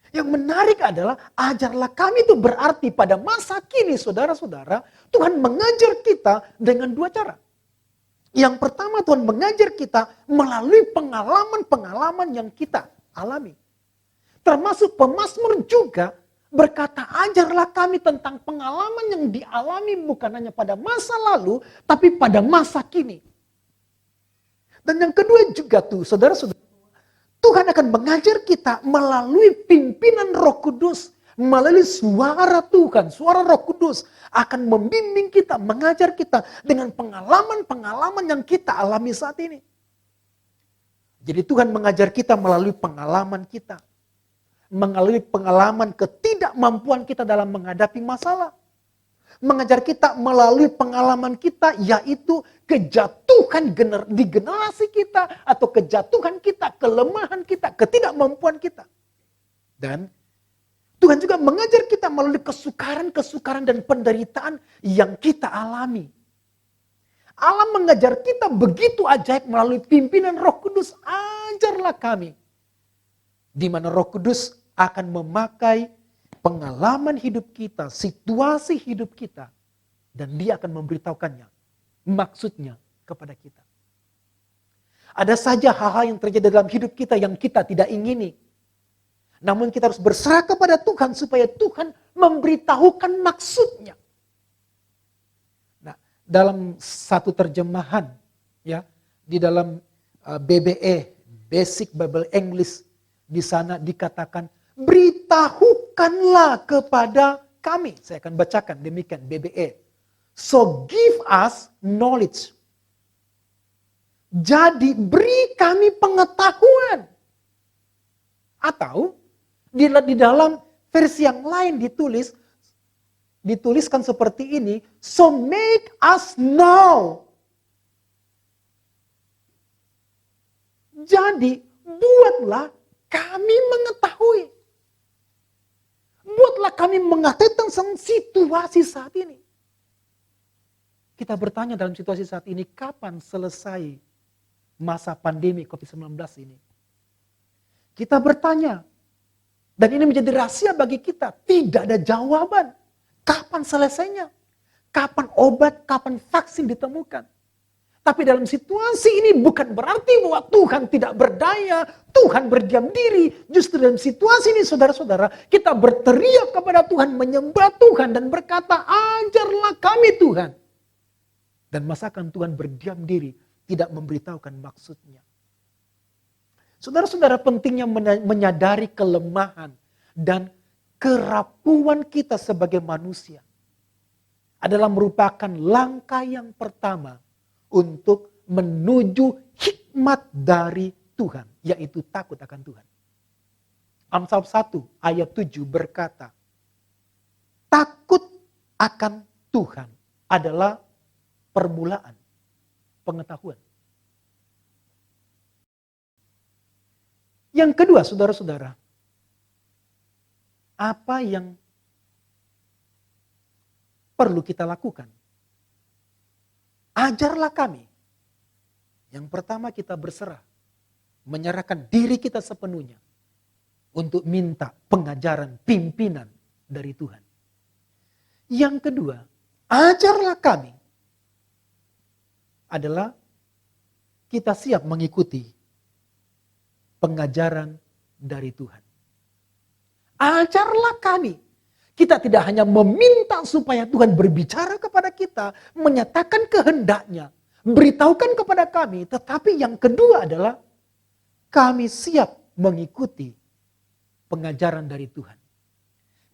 Yang menarik adalah ajarlah kami itu berarti pada masa kini saudara-saudara, Tuhan mengajar kita dengan dua cara. Yang pertama Tuhan mengajar kita melalui pengalaman-pengalaman yang kita alami. Termasuk pemazmur juga berkata ajarlah kami tentang pengalaman yang dialami bukan hanya pada masa lalu, tapi pada masa kini. Dan yang kedua juga tuh saudara-saudara, Tuhan akan mengajar kita melalui pimpinan Roh Kudus. Melalui suara Tuhan, suara Roh Kudus akan membimbing kita, mengajar kita dengan pengalaman-pengalaman yang kita alami saat ini. Jadi Tuhan mengajar kita melalui pengalaman kita. Melalui pengalaman ketidakmampuan kita dalam menghadapi masalah. Mengajar kita melalui pengalaman kita yaitu kejatuhan di generasi kita atau kejatuhan kita, kelemahan kita, ketidakmampuan kita. Dan Tuhan juga mengajar kita melalui kesukaran-kesukaran dan penderitaan yang kita alami. Allah mengajar kita begitu ajaib melalui pimpinan Roh Kudus. Ajarlah kami. Di mana Roh Kudus akan memakai pengalaman hidup kita, situasi hidup kita. Dan dia akan memberitahukannya, maksudnya kepada kita. Ada saja hal-hal yang terjadi dalam hidup kita yang kita tidak ingini. Namun kita harus berserah kepada Tuhan supaya Tuhan memberitahukan maksudnya. Nah, dalam satu terjemahan ya, di dalam BBE, Basic Bible English, di sana dikatakan beritahukanlah kepada kami. Saya akan bacakan demikian BBE. So give us knowledge. Jadi beri kami pengetahuan. Atau di dalam versi yang lain dituliskan seperti ini. So make us know. Jadi buatlah kami mengetahui. Buatlah kami mengetahui tentang situasi saat ini. Kita bertanya dalam situasi saat ini, kapan selesai masa pandemi COVID-19 ini? Kita bertanya, dan ini menjadi rahasia bagi kita, tidak ada jawaban. Kapan selesainya? Kapan obat, kapan vaksin ditemukan? Tapi dalam situasi ini bukan berarti bahwa Tuhan tidak berdaya, Tuhan berdiam diri. Justru dalam situasi ini saudara-saudara, kita berteriak kepada Tuhan, menyembah Tuhan dan berkata, ajarlah kami Tuhan. Dan masakan Tuhan berdiam diri, tidak memberitahukan maksudnya. Saudara-saudara, pentingnya menyadari kelemahan dan kerapuhan kita sebagai manusia adalah merupakan langkah yang pertama untuk menuju hikmat dari Tuhan, yaitu takut akan Tuhan. Amsal 1 ayat 7 berkata, takut akan Tuhan adalah permulaan pengetahuan. Yang kedua, saudara-saudara, apa yang perlu kita lakukan? Ajarlah kami. Yang pertama kita berserah, menyerahkan diri kita sepenuhnya untuk minta pengajaran, pimpinan dari Tuhan. Yang kedua, ajarlah kami adalah kita siap mengikuti pengajaran dari Tuhan. Ajarlah kami. Kita tidak hanya meminta supaya Tuhan berbicara kepada kita, menyatakan kehendaknya, beritahukan kepada kami, tetapi yang kedua adalah kami siap mengikuti pengajaran dari Tuhan.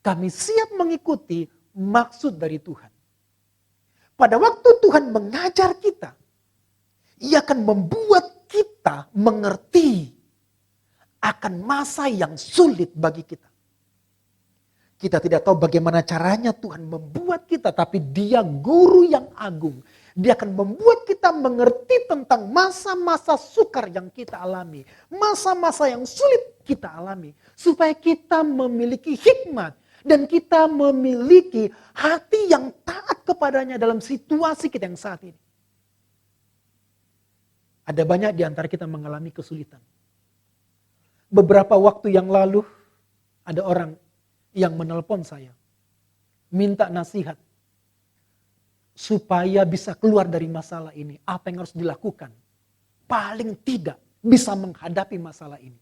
Kami siap mengikuti maksud dari Tuhan. Pada waktu Tuhan mengajar kita, Ia akan membuat kita mengerti akan masa yang sulit bagi kita. Kita tidak tahu bagaimana caranya Tuhan membuat kita, tapi Dia guru yang agung. Dia akan membuat kita mengerti tentang masa-masa sukar yang kita alami. Masa-masa yang sulit kita alami. Supaya kita memiliki hikmat dan kita memiliki hati yang taat kepadanya dalam situasi kita yang saat ini. Ada banyak di antara kita mengalami kesulitan. Beberapa waktu yang lalu ada orang yang menelpon saya, minta nasihat supaya bisa keluar dari masalah ini. Apa yang harus dilakukan? Paling tidak bisa menghadapi masalah ini.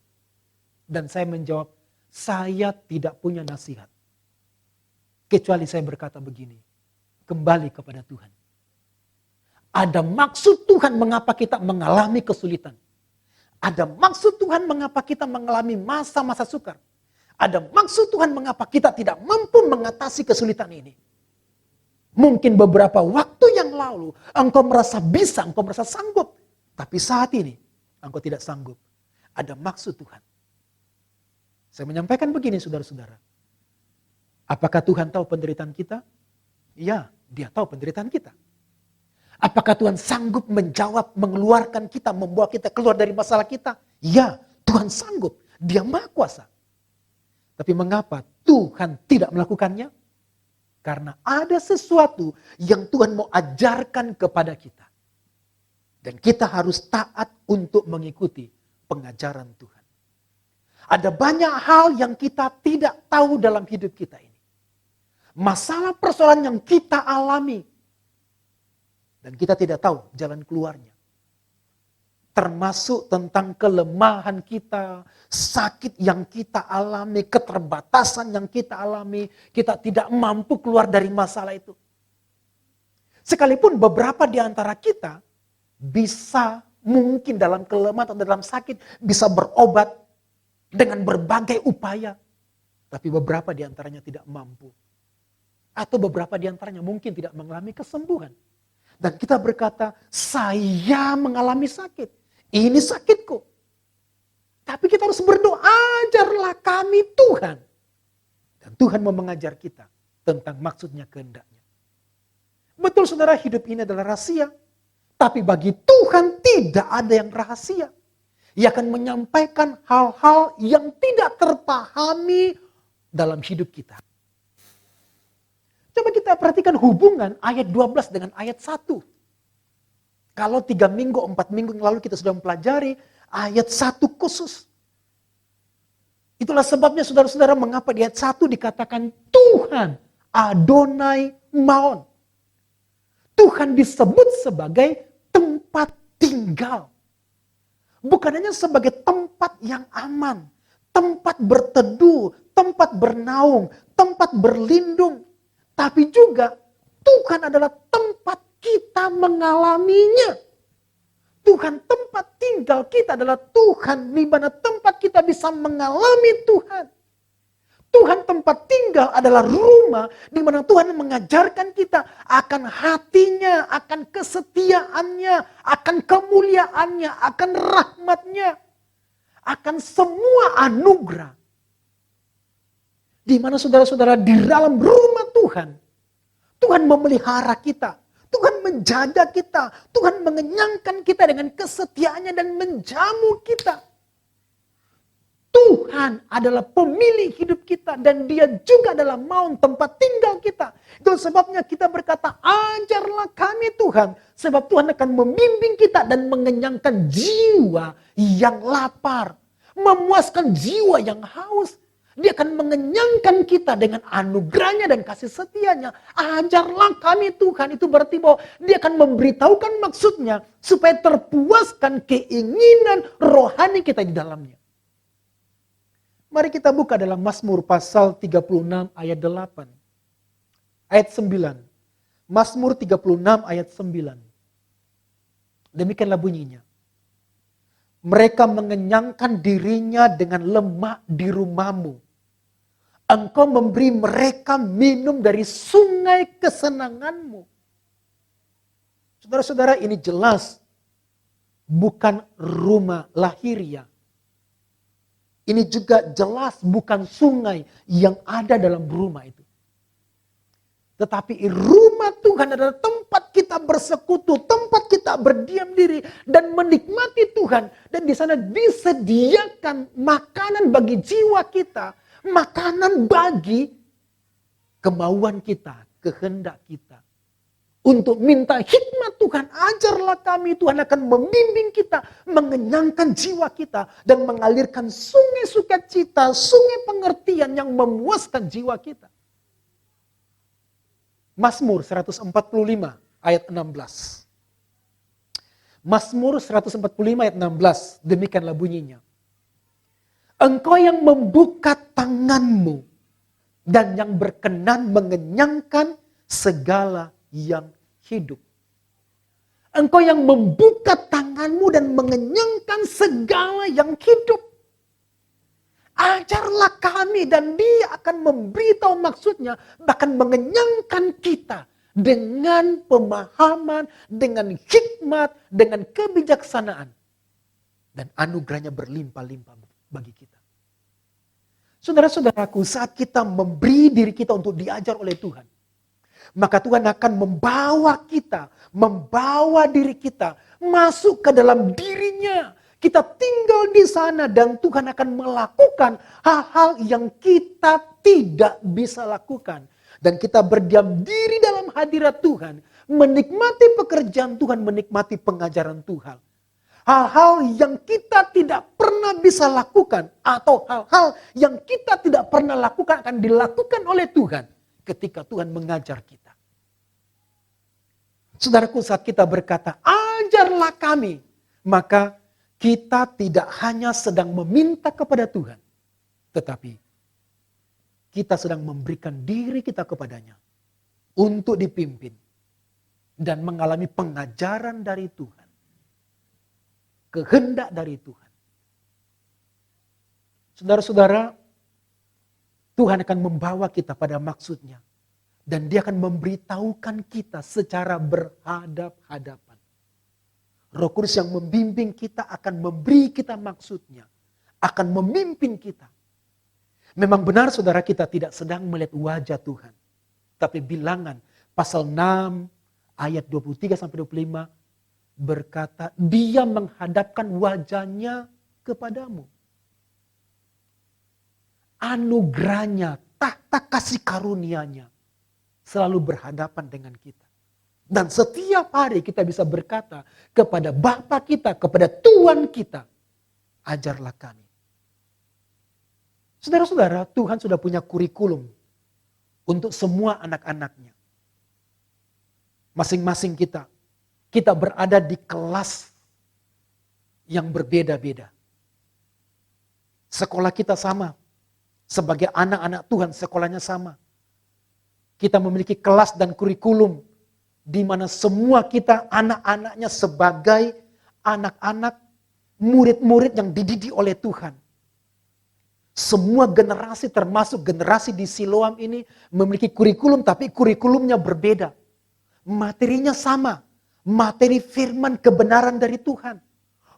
Dan saya menjawab, saya tidak punya nasihat. Kecuali saya berkata begini, kembali kepada Tuhan. Ada maksud Tuhan mengapa kita mengalami kesulitan. Ada maksud Tuhan mengapa kita mengalami masa-masa sukar. Ada maksud Tuhan mengapa kita tidak mampu mengatasi kesulitan ini. Mungkin beberapa waktu yang lalu engkau merasa bisa, engkau merasa sanggup. Tapi saat ini engkau tidak sanggup. Ada maksud Tuhan. Saya menyampaikan begini saudara-saudara. Apakah Tuhan tahu penderitaan kita? Ya, Dia tahu penderitaan kita. Apakah Tuhan sanggup menjawab, mengeluarkan kita, membawa kita keluar dari masalah kita? Ya, Tuhan sanggup. Dia Maha Kuasa. Tapi mengapa Tuhan tidak melakukannya? Karena ada sesuatu yang Tuhan mau ajarkan kepada kita. Dan kita harus taat untuk mengikuti pengajaran Tuhan. Ada banyak hal yang kita tidak tahu dalam hidup kita ini. Masalah persoalan yang kita alami. Dan kita tidak tahu jalan keluarnya. Termasuk tentang kelemahan kita, sakit yang kita alami, keterbatasan yang kita alami. Kita tidak mampu keluar dari masalah itu. Sekalipun beberapa di antara kita bisa mungkin dalam kelemahan atau dalam sakit bisa berobat dengan berbagai upaya. Tapi beberapa di antaranya tidak mampu. Atau beberapa di antaranya mungkin tidak mengalami kesembuhan. Dan kita berkata, saya mengalami sakit. Ini sakitku. Tapi kita harus berdoa, ajarlah kami Tuhan. Dan Tuhan mau mengajar kita tentang maksudnya, kehendaknya. Betul saudara, hidup ini adalah rahasia. Tapi bagi Tuhan tidak ada yang rahasia. Ia akan menyampaikan hal-hal yang tidak terpahami dalam hidup kita. Coba kita perhatikan hubungan ayat 12 dengan ayat 1. Kalau 3 minggu, 4 minggu yang lalu kita sudah mempelajari ayat 1 khusus. Itulah sebabnya saudara-saudara mengapa di ayat 1 dikatakan Tuhan Adonai Maon. Tuhan disebut sebagai tempat tinggal. Bukan hanya sebagai tempat yang aman, tempat berteduh, tempat bernaung, tempat berlindung. Tapi juga Tuhan adalah tempat kita mengalaminya. Tuhan tempat tinggal kita adalah Tuhan di mana tempat kita bisa mengalami Tuhan. Tuhan tempat tinggal adalah rumah di mana Tuhan mengajarkan kita akan hatinya, akan kesetiaannya, akan kemuliaannya, akan rahmatnya, akan semua anugerah. Di mana saudara-saudara di dalam rumah Tuhan, Tuhan memelihara kita. Tuhan menjaga kita. Tuhan mengenyangkan kita dengan kesetiaannya dan menjamu kita. Tuhan adalah pemilik hidup kita dan Dia juga adalah maun tempat tinggal kita. Itu sebabnya kita berkata, ajarlah kami Tuhan. Sebab Tuhan akan membimbing kita dan mengenyangkan jiwa yang lapar. Memuaskan jiwa yang haus. Dia akan mengenyangkan kita dengan anugerahnya dan kasih setianya. Ajarlah kami Tuhan. Itu berarti bahwa Dia akan memberitahukan maksudnya supaya terpuaskan keinginan rohani kita di dalamnya. Mari kita buka dalam Mazmur pasal 36 ayat 8. Ayat 9. Mazmur 36 ayat 9. Demikianlah bunyinya. Mereka mengenyangkan dirinya dengan lemak di rumahmu. Engkau memberi mereka minum dari sungai kesenanganmu. Saudara-saudara, ini jelas bukan rumah lahiriah. Ini juga jelas bukan sungai yang ada dalam rumah itu. Tetapi rumah Tuhan adalah tempat kita bersekutu, tempat kita berdiam diri dan menikmati Tuhan. Dan di sana disediakan makanan bagi jiwa kita, makanan bagi kemauan kita, kehendak kita. Untuk minta hikmat Tuhan, ajarlah kami, Tuhan akan membimbing kita, mengenyangkan jiwa kita, dan mengalirkan sungai sukacita, sungai pengertian yang memuaskan jiwa kita. Mazmur 145 ayat 16. Mazmur 145 ayat 16, demikianlah bunyinya. Engkau yang membuka tanganmu, dan yang berkenan mengenyangkan segala yang hidup. Engkau yang membuka tanganmu dan mengenyangkan segala yang hidup. Ajarlah kami dan dia akan memberitahu maksudnya, bahkan mengenyangkan kita dengan pemahaman, dengan hikmat, dengan kebijaksanaan. Dan anugerahnya berlimpah-limpah bagi kita. Saudara-saudaraku, saat kita memberi diri kita untuk diajar oleh Tuhan, maka Tuhan akan membawa kita, membawa diri kita masuk ke dalam dirinya. Kita tinggal di sana dan Tuhan akan melakukan hal-hal yang kita tidak bisa lakukan. Dan kita berdiam diri dalam hadirat Tuhan, menikmati pekerjaan Tuhan, menikmati pengajaran Tuhan. Hal-hal yang kita tidak pernah bisa lakukan atau hal-hal yang kita tidak pernah lakukan akan dilakukan oleh Tuhan ketika Tuhan mengajar kita. Saudaraku, saat kita berkata, ajarlah kami, maka kita tidak hanya sedang meminta kepada Tuhan, tetapi kita sedang memberikan diri kita kepadanya untuk dipimpin dan mengalami pengajaran dari Tuhan, kehendak dari Tuhan. Saudara-saudara, Tuhan akan membawa kita pada maksudnya. Dan dia akan memberitahukan kita secara berhadap-hadapan. Roh Kudus yang membimbing kita akan memberi kita maksudnya. Akan memimpin kita. Memang benar saudara, kita tidak sedang melihat wajah Tuhan. Tapi bilangan pasal 6 ayat 23-25 berkata, dia menghadapkan wajahnya kepadamu. Anugerahnya, tahta kasih karunia-Nya selalu berhadapan dengan kita. Dan setiap hari kita bisa berkata kepada Bapa kita, kepada Tuhan kita, ajarlah kami. Saudara-saudara, Tuhan sudah punya kurikulum untuk semua anak-anaknya. Masing-masing kita berada di kelas yang berbeda-beda. Sekolah kita sama. Sebagai anak-anak Tuhan, sekolahnya sama. Kita memiliki kelas dan kurikulum di mana semua kita anak-anaknya sebagai anak-anak murid-murid yang dididik oleh Tuhan. Semua generasi termasuk generasi di Siloam ini memiliki kurikulum, tapi kurikulumnya berbeda. Materinya sama, materi firman kebenaran dari Tuhan.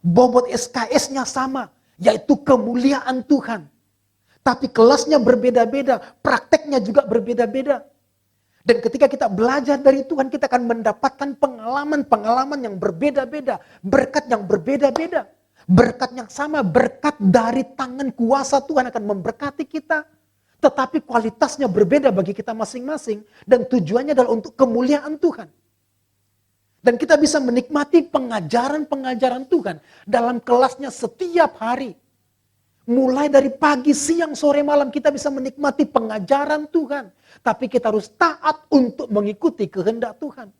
Bobot SKS-nya sama, yaitu kemuliaan Tuhan. Tapi kelasnya berbeda-beda, prakteknya juga berbeda-beda. Dan ketika kita belajar dari Tuhan, kita akan mendapatkan pengalaman-pengalaman yang berbeda-beda. Berkat yang berbeda-beda. Berkat yang sama, berkat dari tangan kuasa Tuhan akan memberkati kita. Tetapi kualitasnya berbeda bagi kita masing-masing. Dan tujuannya adalah untuk kemuliaan Tuhan. Dan kita bisa menikmati pengajaran-pengajaran Tuhan dalam kelasnya setiap hari. Mulai dari pagi, siang, sore, malam kita bisa menikmati pengajaran Tuhan. Tapi kita harus taat untuk mengikuti kehendak Tuhan.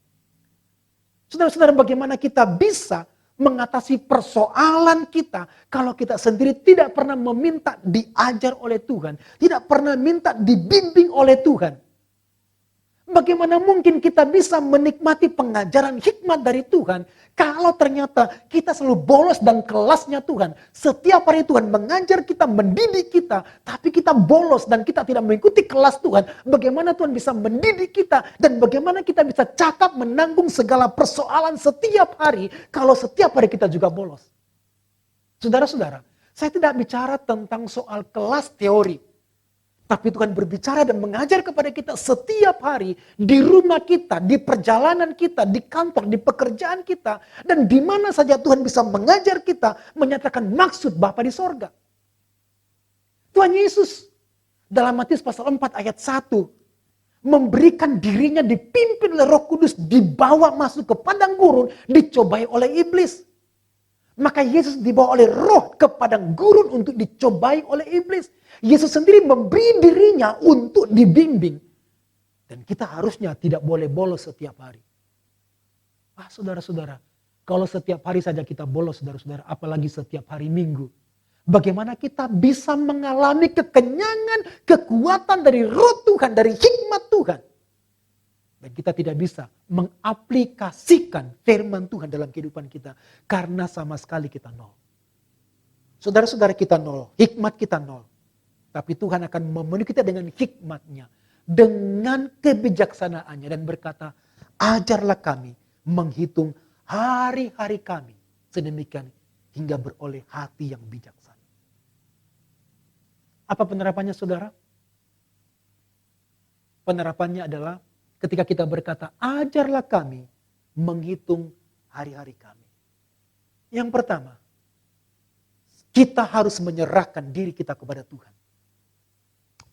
Saudara-saudara, bagaimana kita bisa mengatasi persoalan kita kalau kita sendiri tidak pernah meminta diajar oleh Tuhan, tidak pernah minta dibimbing oleh Tuhan. Bagaimana mungkin kita bisa menikmati pengajaran hikmat dari Tuhan kalau ternyata kita selalu bolos dan kelasnya Tuhan. Setiap hari Tuhan mengajar kita, mendidik kita, tapi kita bolos dan kita tidak mengikuti kelas Tuhan. Bagaimana Tuhan bisa mendidik kita dan bagaimana kita bisa cakap menanggung segala persoalan setiap hari kalau setiap hari kita juga bolos. Saudara-saudara, saya tidak bicara tentang soal kelas teori. Tapi Tuhan berbicara dan mengajar kepada kita setiap hari di rumah kita, di perjalanan kita, di kantor, di pekerjaan kita. Dan di mana saja Tuhan bisa mengajar kita menyatakan maksud Bapa di sorga. Tuhan Yesus dalam Matius pasal 4 ayat 1 memberikan dirinya dipimpin oleh Roh Kudus, dibawa masuk ke padang gurun, dicobai oleh iblis. Maka Yesus dibawa oleh Roh ke padang gurun untuk dicobai oleh iblis. Yesus sendiri memberi dirinya untuk dibimbing. Dan kita harusnya tidak boleh bolos setiap hari. Saudara-saudara, kalau setiap hari saja kita bolos, saudara-saudara, apalagi setiap hari Minggu. Bagaimana kita bisa mengalami kekenyangan, kekuatan dari Roh Tuhan, dari hikmat Tuhan. Dan kita tidak bisa mengaplikasikan firman Tuhan dalam kehidupan kita. Karena sama sekali kita nol. Saudara-saudara, kita nol, hikmat kita nol. Tapi Tuhan akan memenuhi kita dengan hikmatnya. Dengan kebijaksanaannya. Dan berkata, ajarlah kami menghitung hari-hari kami. Sedemikian hingga beroleh hati yang bijaksana. Apa penerapannya saudara? Penerapannya adalah ketika kita berkata, ajarlah kami menghitung hari-hari kami. Yang pertama, kita harus menyerahkan diri kita kepada Tuhan.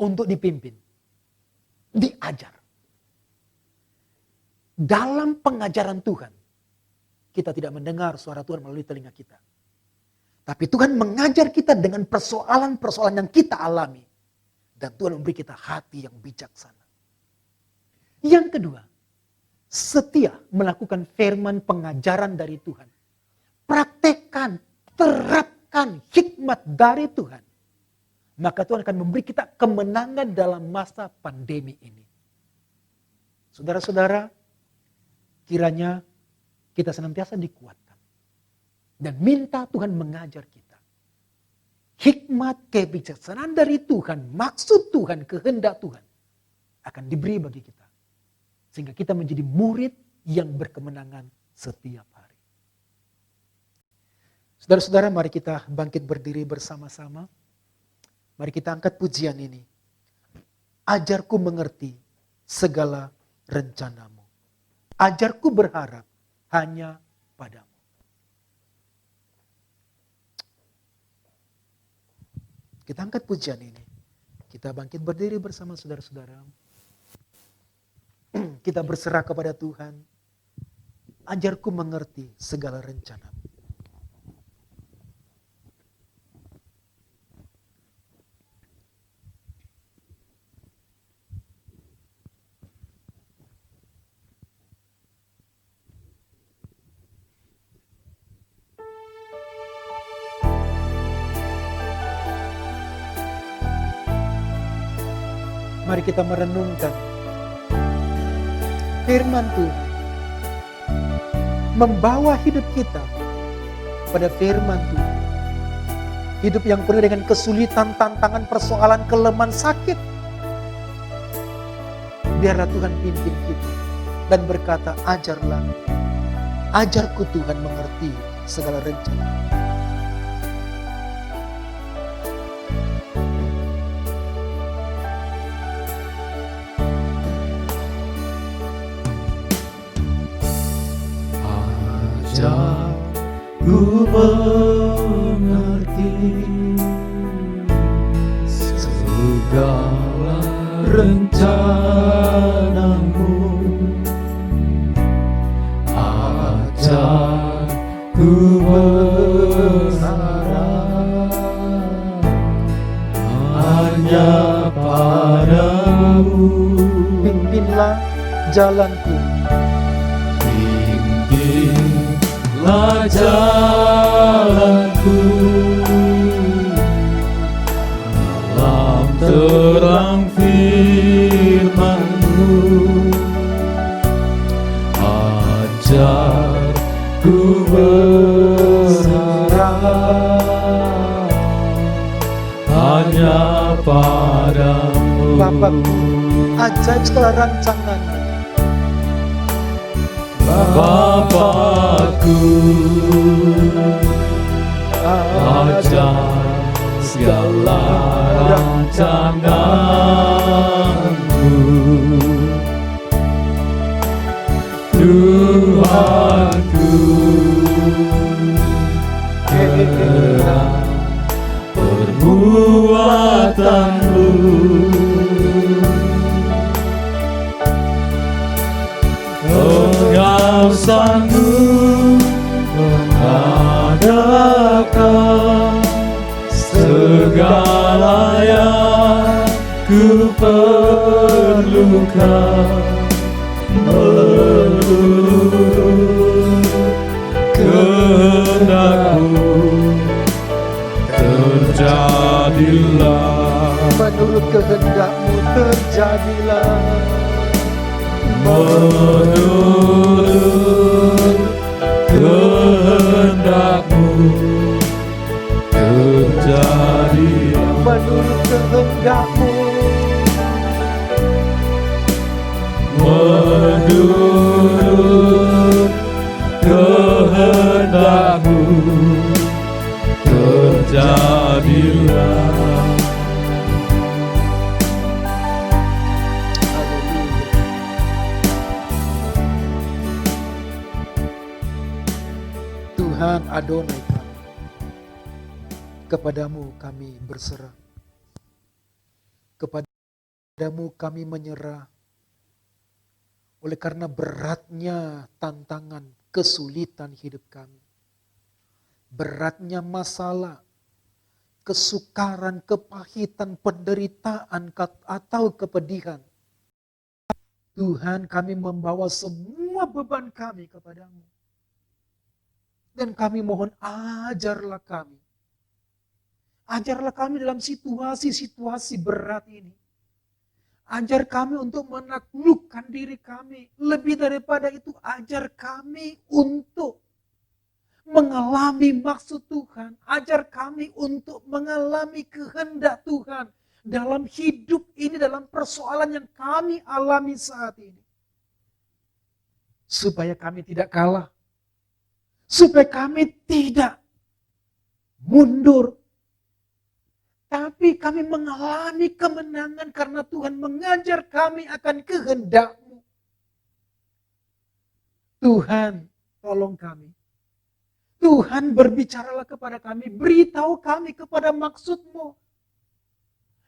Untuk dipimpin, diajar. Dalam pengajaran Tuhan, kita tidak mendengar suara Tuhan melalui telinga kita. Tapi Tuhan mengajar kita dengan persoalan-persoalan yang kita alami. Dan Tuhan memberi kita hati yang bijaksana. Yang kedua, setia melakukan firman pengajaran dari Tuhan. Praktekkan, terapkan hikmat dari Tuhan. Maka Tuhan akan memberi kita kemenangan dalam masa pandemi ini. Saudara-saudara, kiranya kita senantiasa dikuatkan. Dan minta Tuhan mengajar kita. Hikmat kebijaksanaan dari Tuhan, maksud Tuhan, kehendak Tuhan akan diberi bagi kita. Sehingga kita menjadi murid yang berkemenangan setiap hari. Saudara-saudara, mari kita bangkit berdiri bersama-sama. Mari kita angkat pujian ini. Ajarku mengerti segala rencanamu. Ajarku berharap hanya padamu. Kita angkat pujian ini. Kita bangkit berdiri bersama saudara-saudara. Kita berserah kepada Tuhan. Ajarku mengerti segala rencanamu. Mari kita merenungkan firman Tuhan. Membawa hidup kita pada firman Tuhan. Hidup yang penuh dengan kesulitan, tantangan, persoalan, kelemahan, sakit. Biarlah Tuhan pimpin kita. Dan berkata, ajarlah. Ajarku Tuhan mengerti segala rencana. Ku mengerti segala rencanamu. Ajar ku berharap hanya padamu. Pimpinlah jalanku. Teranglah jalanku, dalam terang firman-Mu. Ajar ku berserah hanya padamu. Bapakku, ajaib segala rancangan. Bapakku, ajar segala rancangan-Mu. Tuhanku, terang perbuatan-Mu. Engkau sanggup mengadakan segala yang ku perlukan. Menurut kehendak-Mu terjadilah. Menurut kehendak-Mu terjadilah. Menurut kehendak-Mu terjadilah. Menurut kehendak-Mu. Menurut kehendak-Mu terjadilah. Tuhan Adonai kami, kepadamu kami berserah, kepadamu kami menyerah. Oleh karena beratnya tantangan, kesulitan hidup kami, beratnya masalah, kesukaran, kepahitan, penderitaan, atau kepedihan, Tuhan, kami membawa semua beban kami kepadamu. Dan kami mohon, ajarlah kami. Ajarlah kami dalam situasi-situasi berat ini. Ajar kami untuk menaklukkan diri kami. Lebih daripada itu, ajar kami untuk mengalami maksud Tuhan. Ajar kami untuk mengalami kehendak Tuhan dalam hidup ini, dalam persoalan yang kami alami saat ini. Supaya kami tidak kalah. Supaya kami tidak mundur. Tapi kami mengalami kemenangan karena Tuhan mengajar kami akan kehendak-Mu. Tuhan, tolong kami. Tuhan, berbicaralah kepada kami. Beritahu kami kepada maksud-Mu.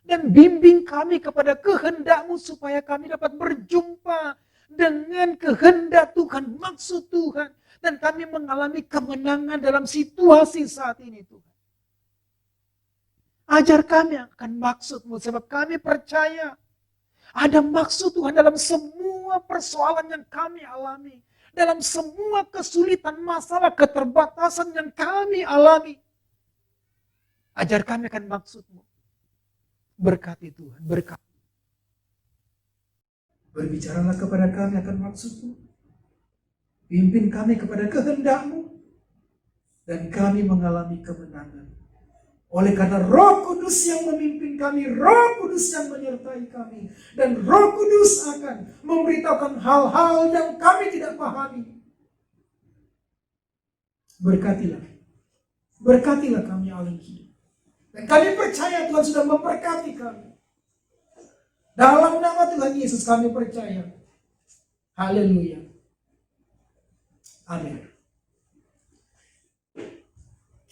Dan bimbing kami kepada kehendak-Mu supaya kami dapat berjumpa dengan kehendak Tuhan, maksud Tuhan. Dan kami mengalami kemenangan dalam situasi saat ini, Tuhan. Ajar kami akan maksud-Mu, sebab kami percaya ada maksud Tuhan dalam semua persoalan yang kami alami. Dalam semua kesulitan, masalah, keterbatasan yang kami alami. Ajar kami akan maksud-Mu. Berkati Tuhan, berkati. Berbicaralah kepada kami akan maksud-Mu. Pimpin kami kepada kehendak-Mu. Dan kami mengalami kemenangan. Oleh karena Roh Kudus yang memimpin kami, Roh Kudus yang menyertai kami. Dan Roh Kudus akan memberitahukan hal-hal yang kami tidak pahami. Berkatilah. Berkatilah kami Allah yang hidup. Dan kami percaya Tuhan sudah memberkati kami. Dalam nama Tuhan Yesus kami percaya. Haleluya. Amin.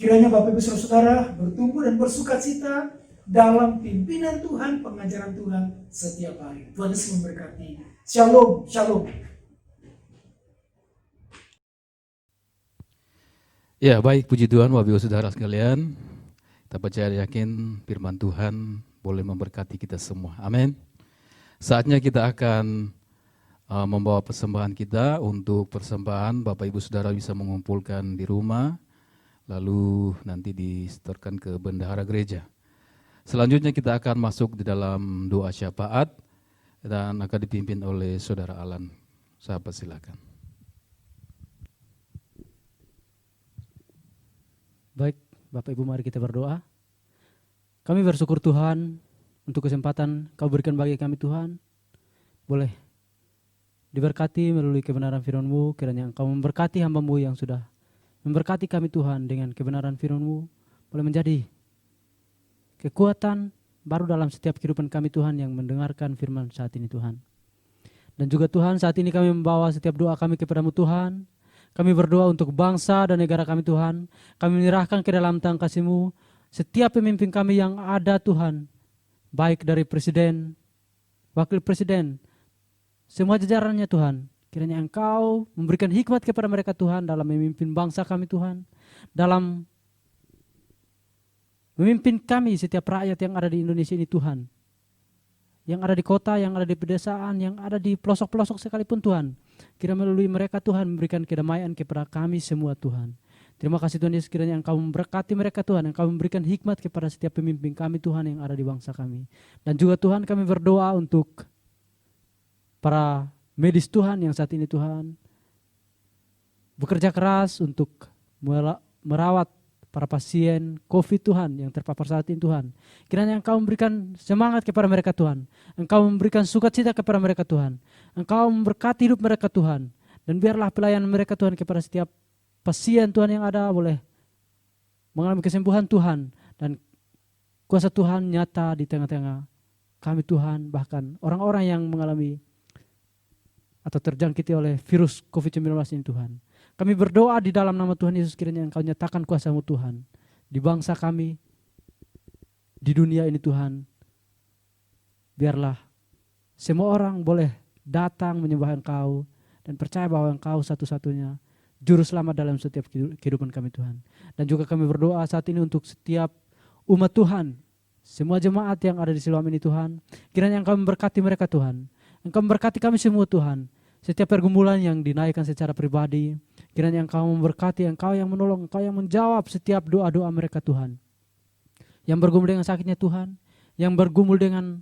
Kiranya Bapak Ibu Saudara bertumbuh dan bersukacita dalam pimpinan Tuhan, pengajaran Tuhan setiap hari. Tuhan Yesus memberkati. Shalom, shalom. Ya, baik, puji Tuhan Bapak Ibu Saudara sekalian. Kita percaya yakin firman Tuhan boleh memberkati kita semua. Amin. Saatnya kita akan membawa persembahan kita. Untuk persembahan Bapak Ibu Saudara bisa mengumpulkan di rumah, lalu nanti disetorkan ke bendahara gereja. Selanjutnya kita akan masuk di dalam doa syafaat dan akan dipimpin oleh Saudara Alan. Sahabat silakan. Baik, Bapak Ibu, mari kita berdoa. Kami bersyukur Tuhan untuk kesempatan Kau berikan bagi kami Tuhan. Boleh diberkati melalui kebenaran firman-Mu, kiranya Engkau memberkati hamba-Mu yang sudah memberkati kami Tuhan dengan kebenaran firman-Mu. Boleh menjadi kekuatan baru dalam setiap kehidupan kami Tuhan yang mendengarkan firman saat ini Tuhan. Dan juga Tuhan, saat ini kami membawa setiap doa kami kepada-Mu Tuhan. Kami berdoa untuk bangsa dan negara kami Tuhan. Kami menyerahkan ke dalam tangan kasih-Mu setiap pemimpin kami yang ada Tuhan. Baik dari presiden, wakil presiden, semua jajarannya Tuhan. Kiranya Engkau memberikan hikmat kepada mereka Tuhan dalam memimpin bangsa kami Tuhan. Dalam memimpin kami setiap rakyat yang ada di Indonesia ini Tuhan. Yang ada di kota, yang ada di pedesaan, yang ada di pelosok-pelosok sekalipun Tuhan. Kiranya melalui mereka Tuhan memberikan kedamaian kepada kami semua Tuhan. Terima kasih Tuhan Yesus, kiranya Engkau memberkati mereka Tuhan. Engkau memberikan hikmat kepada setiap pemimpin kami Tuhan yang ada di bangsa kami. Dan juga Tuhan kami berdoa untuk para medis Tuhan yang saat ini Tuhan bekerja keras untuk merawat para pasien COVID Tuhan yang terpapar saat ini Tuhan. Kiranya Engkau memberikan semangat kepada mereka Tuhan. Engkau memberikan sukacita kepada mereka Tuhan. Engkau memberkati hidup mereka Tuhan. Dan biarlah pelayanan mereka Tuhan kepada setiap pasien Tuhan yang ada boleh mengalami kesembuhan Tuhan. Dan kuasa Tuhan nyata di tengah-tengah kami Tuhan. Bahkan orang-orang yang mengalami atau terjangkiti oleh virus COVID-19 ini Tuhan. Kami berdoa di dalam nama Tuhan Yesus, kiranya Engkau nyatakan kuasa-Mu Tuhan di bangsa kami, di dunia ini Tuhan. Biarlah semua orang boleh datang menyembah Engkau dan percaya bahwa Engkau satu-satunya juru selamat dalam setiap kehidupan kami Tuhan. Dan juga kami berdoa saat ini untuk setiap umat Tuhan, semua jemaat yang ada di Siloam ini Tuhan. Kiranya Engkau memberkati mereka Tuhan. Engkau memberkati kami semua Tuhan. Setiap pergumulan yang dinaikkan secara pribadi, kiranya Engkau memberkati, Engkau yang menolong, Engkau yang menjawab setiap doa-doa mereka Tuhan. Yang bergumul dengan sakitnya Tuhan, yang bergumul dengan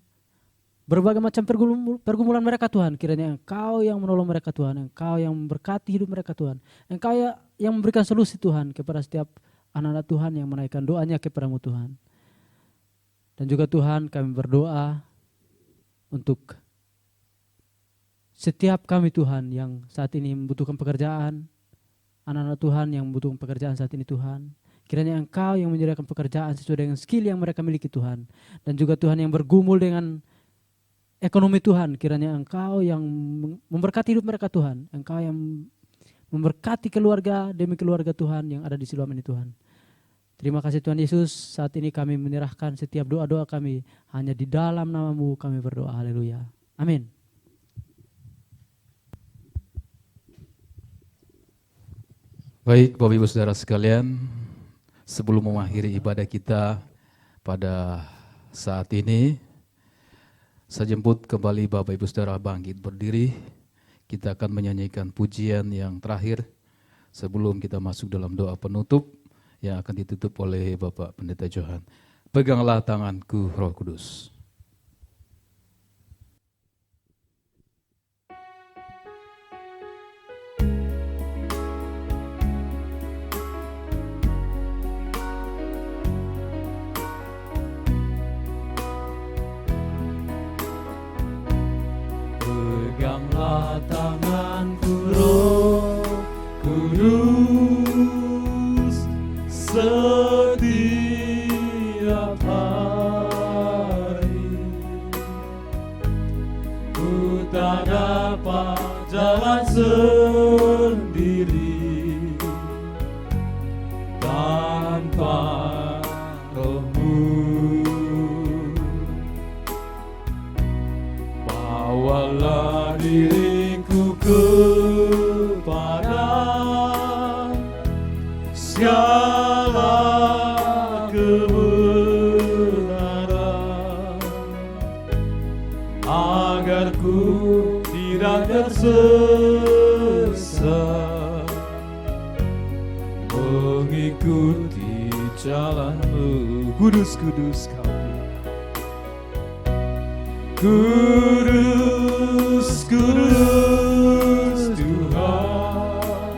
berbagai macam pergumulan mereka Tuhan, kiranya Engkau yang menolong mereka Tuhan, Engkau yang memberkati hidup mereka Tuhan, Engkau yang memberikan solusi Tuhan kepada setiap anak-anak Tuhan yang menaikkan doanya kepada-Mu Tuhan. Dan juga Tuhan kami berdoa untuk setiap kami Tuhan yang saat ini membutuhkan pekerjaan, anak-anak Tuhan yang membutuhkan pekerjaan saat ini Tuhan. Kiranya Engkau yang menyediakan pekerjaan sesuai dengan skill yang mereka miliki Tuhan. Dan juga Tuhan yang bergumul dengan ekonomi Tuhan, kiranya Engkau yang memberkati hidup mereka Tuhan. Engkau yang memberkati keluarga demi keluarga Tuhan yang ada di Siloam ini Tuhan. Terima kasih Tuhan Yesus, saat ini kami menyerahkan setiap doa-doa kami hanya di dalam nama-Mu kami berdoa. Haleluya. Amin. Baik Bapak Ibu Saudara sekalian, sebelum mengakhiri ibadah kita pada saat ini, saya jemput kembali Bapak Ibu Saudara bangkit berdiri. Kita akan menyanyikan pujian yang terakhir sebelum kita masuk dalam doa penutup yang akan ditutup oleh Bapak Pendeta Johan. Peganglah tanganku Roh Kudus. Peganglah tanganku Roh Kudus setiap hari. Ku tak dapat jalan sendiri tanpa Roh-Mu. Bawalah diriku kepada segala kebenaran, agar ku tidak tersesat, mengikuti jalan-Mu. Kudus, kudus Kau. Kudus, kudus Tuhan,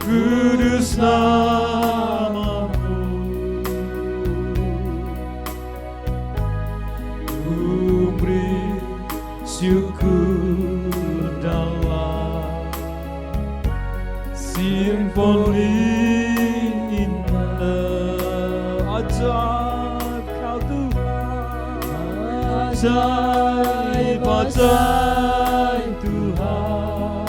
kudus nama-Mu. Ku beri syukur dalam simfoni indah. Ajaib Kau Tuhan, ajaib, ajaib Tuhan,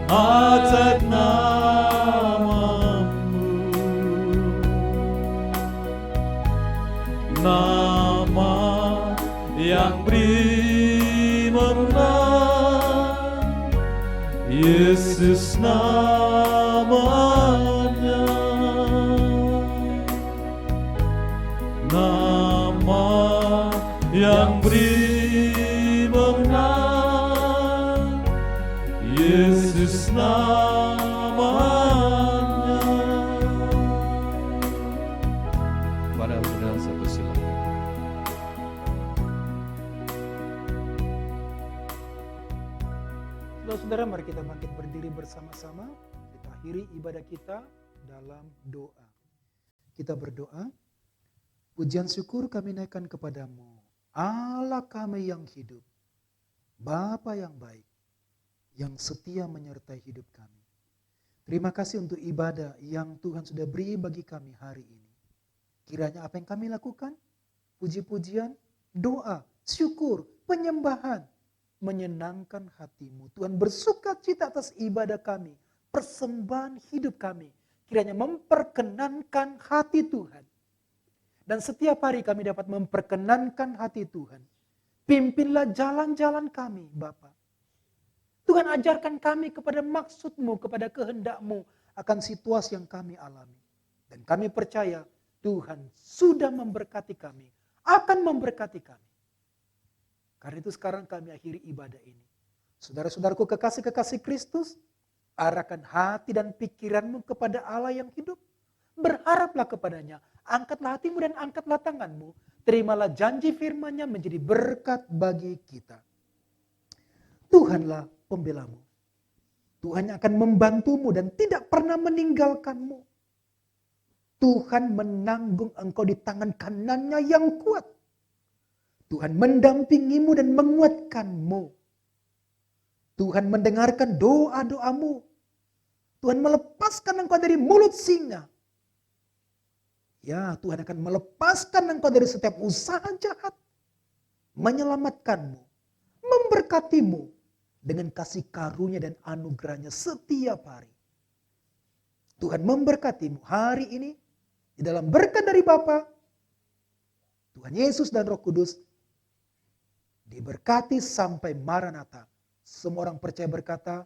ajaib nama-Mu, nama yang beri menang, Yesus namanya, nama yang beri menang, Yesus namanya. Mari saudara saya persilakan. Saudara-saudara, mari kita bangkit berdiri bersama-sama. Kita akhiri ibadah kita dalam doa. Kita berdoa. Pujian syukur kami naikkan kepadamu, Allah kami yang hidup, Bapa yang baik, yang setia menyertai hidup kami. Terima kasih untuk ibadah yang Tuhan sudah beri bagi kami hari ini. Kiranya apa yang kami lakukan, puji-pujian, doa, syukur, penyembahan, menyenangkan hati-Mu. Tuhan bersuka cita atas ibadah kami, persembahan hidup kami. Kiranya memperkenankan hati Tuhan. Dan setiap hari kami dapat memperkenankan hati Tuhan. Pimpinlah jalan-jalan kami, Bapa. Tuhan ajarkan kami kepada maksud-Mu, kepada kehendak-Mu akan situasi yang kami alami. Dan kami percaya Tuhan sudah memberkati kami, akan memberkati kami. Karena itu sekarang kami akhiri ibadah ini. Saudara-saudaraku kekasih-kekasih Kristus, arahkan hati dan pikiranmu kepada Allah yang hidup. Berharaplah kepadanya, angkatlah hatimu dan angkatlah tanganmu. Terimalah janji firman-Nya menjadi berkat bagi kita. Tuhanlah pembelamu. Tuhan yang akan membantumu dan tidak pernah meninggalkanmu. Tuhan menanggung engkau di tangan kanannya yang kuat. Tuhan mendampingimu dan menguatkanmu. Tuhan mendengarkan doa-doamu. Tuhan melepaskan engkau dari mulut singa. Ya, Tuhan akan melepaskan engkau dari setiap usaha jahat. Menyelamatkanmu. Memberkatimu. Dengan kasih karunia dan anugerahnya setiap hari. Tuhan memberkatimu hari ini. Di dalam berkat dari Bapa, Tuhan Yesus dan Roh Kudus. Diberkati sampai Maranatha. Semua orang percaya berkata,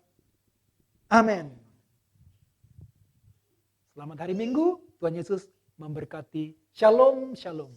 amin. Selamat hari Minggu. Tuhan Yesus memberkati. Shalom, shalom.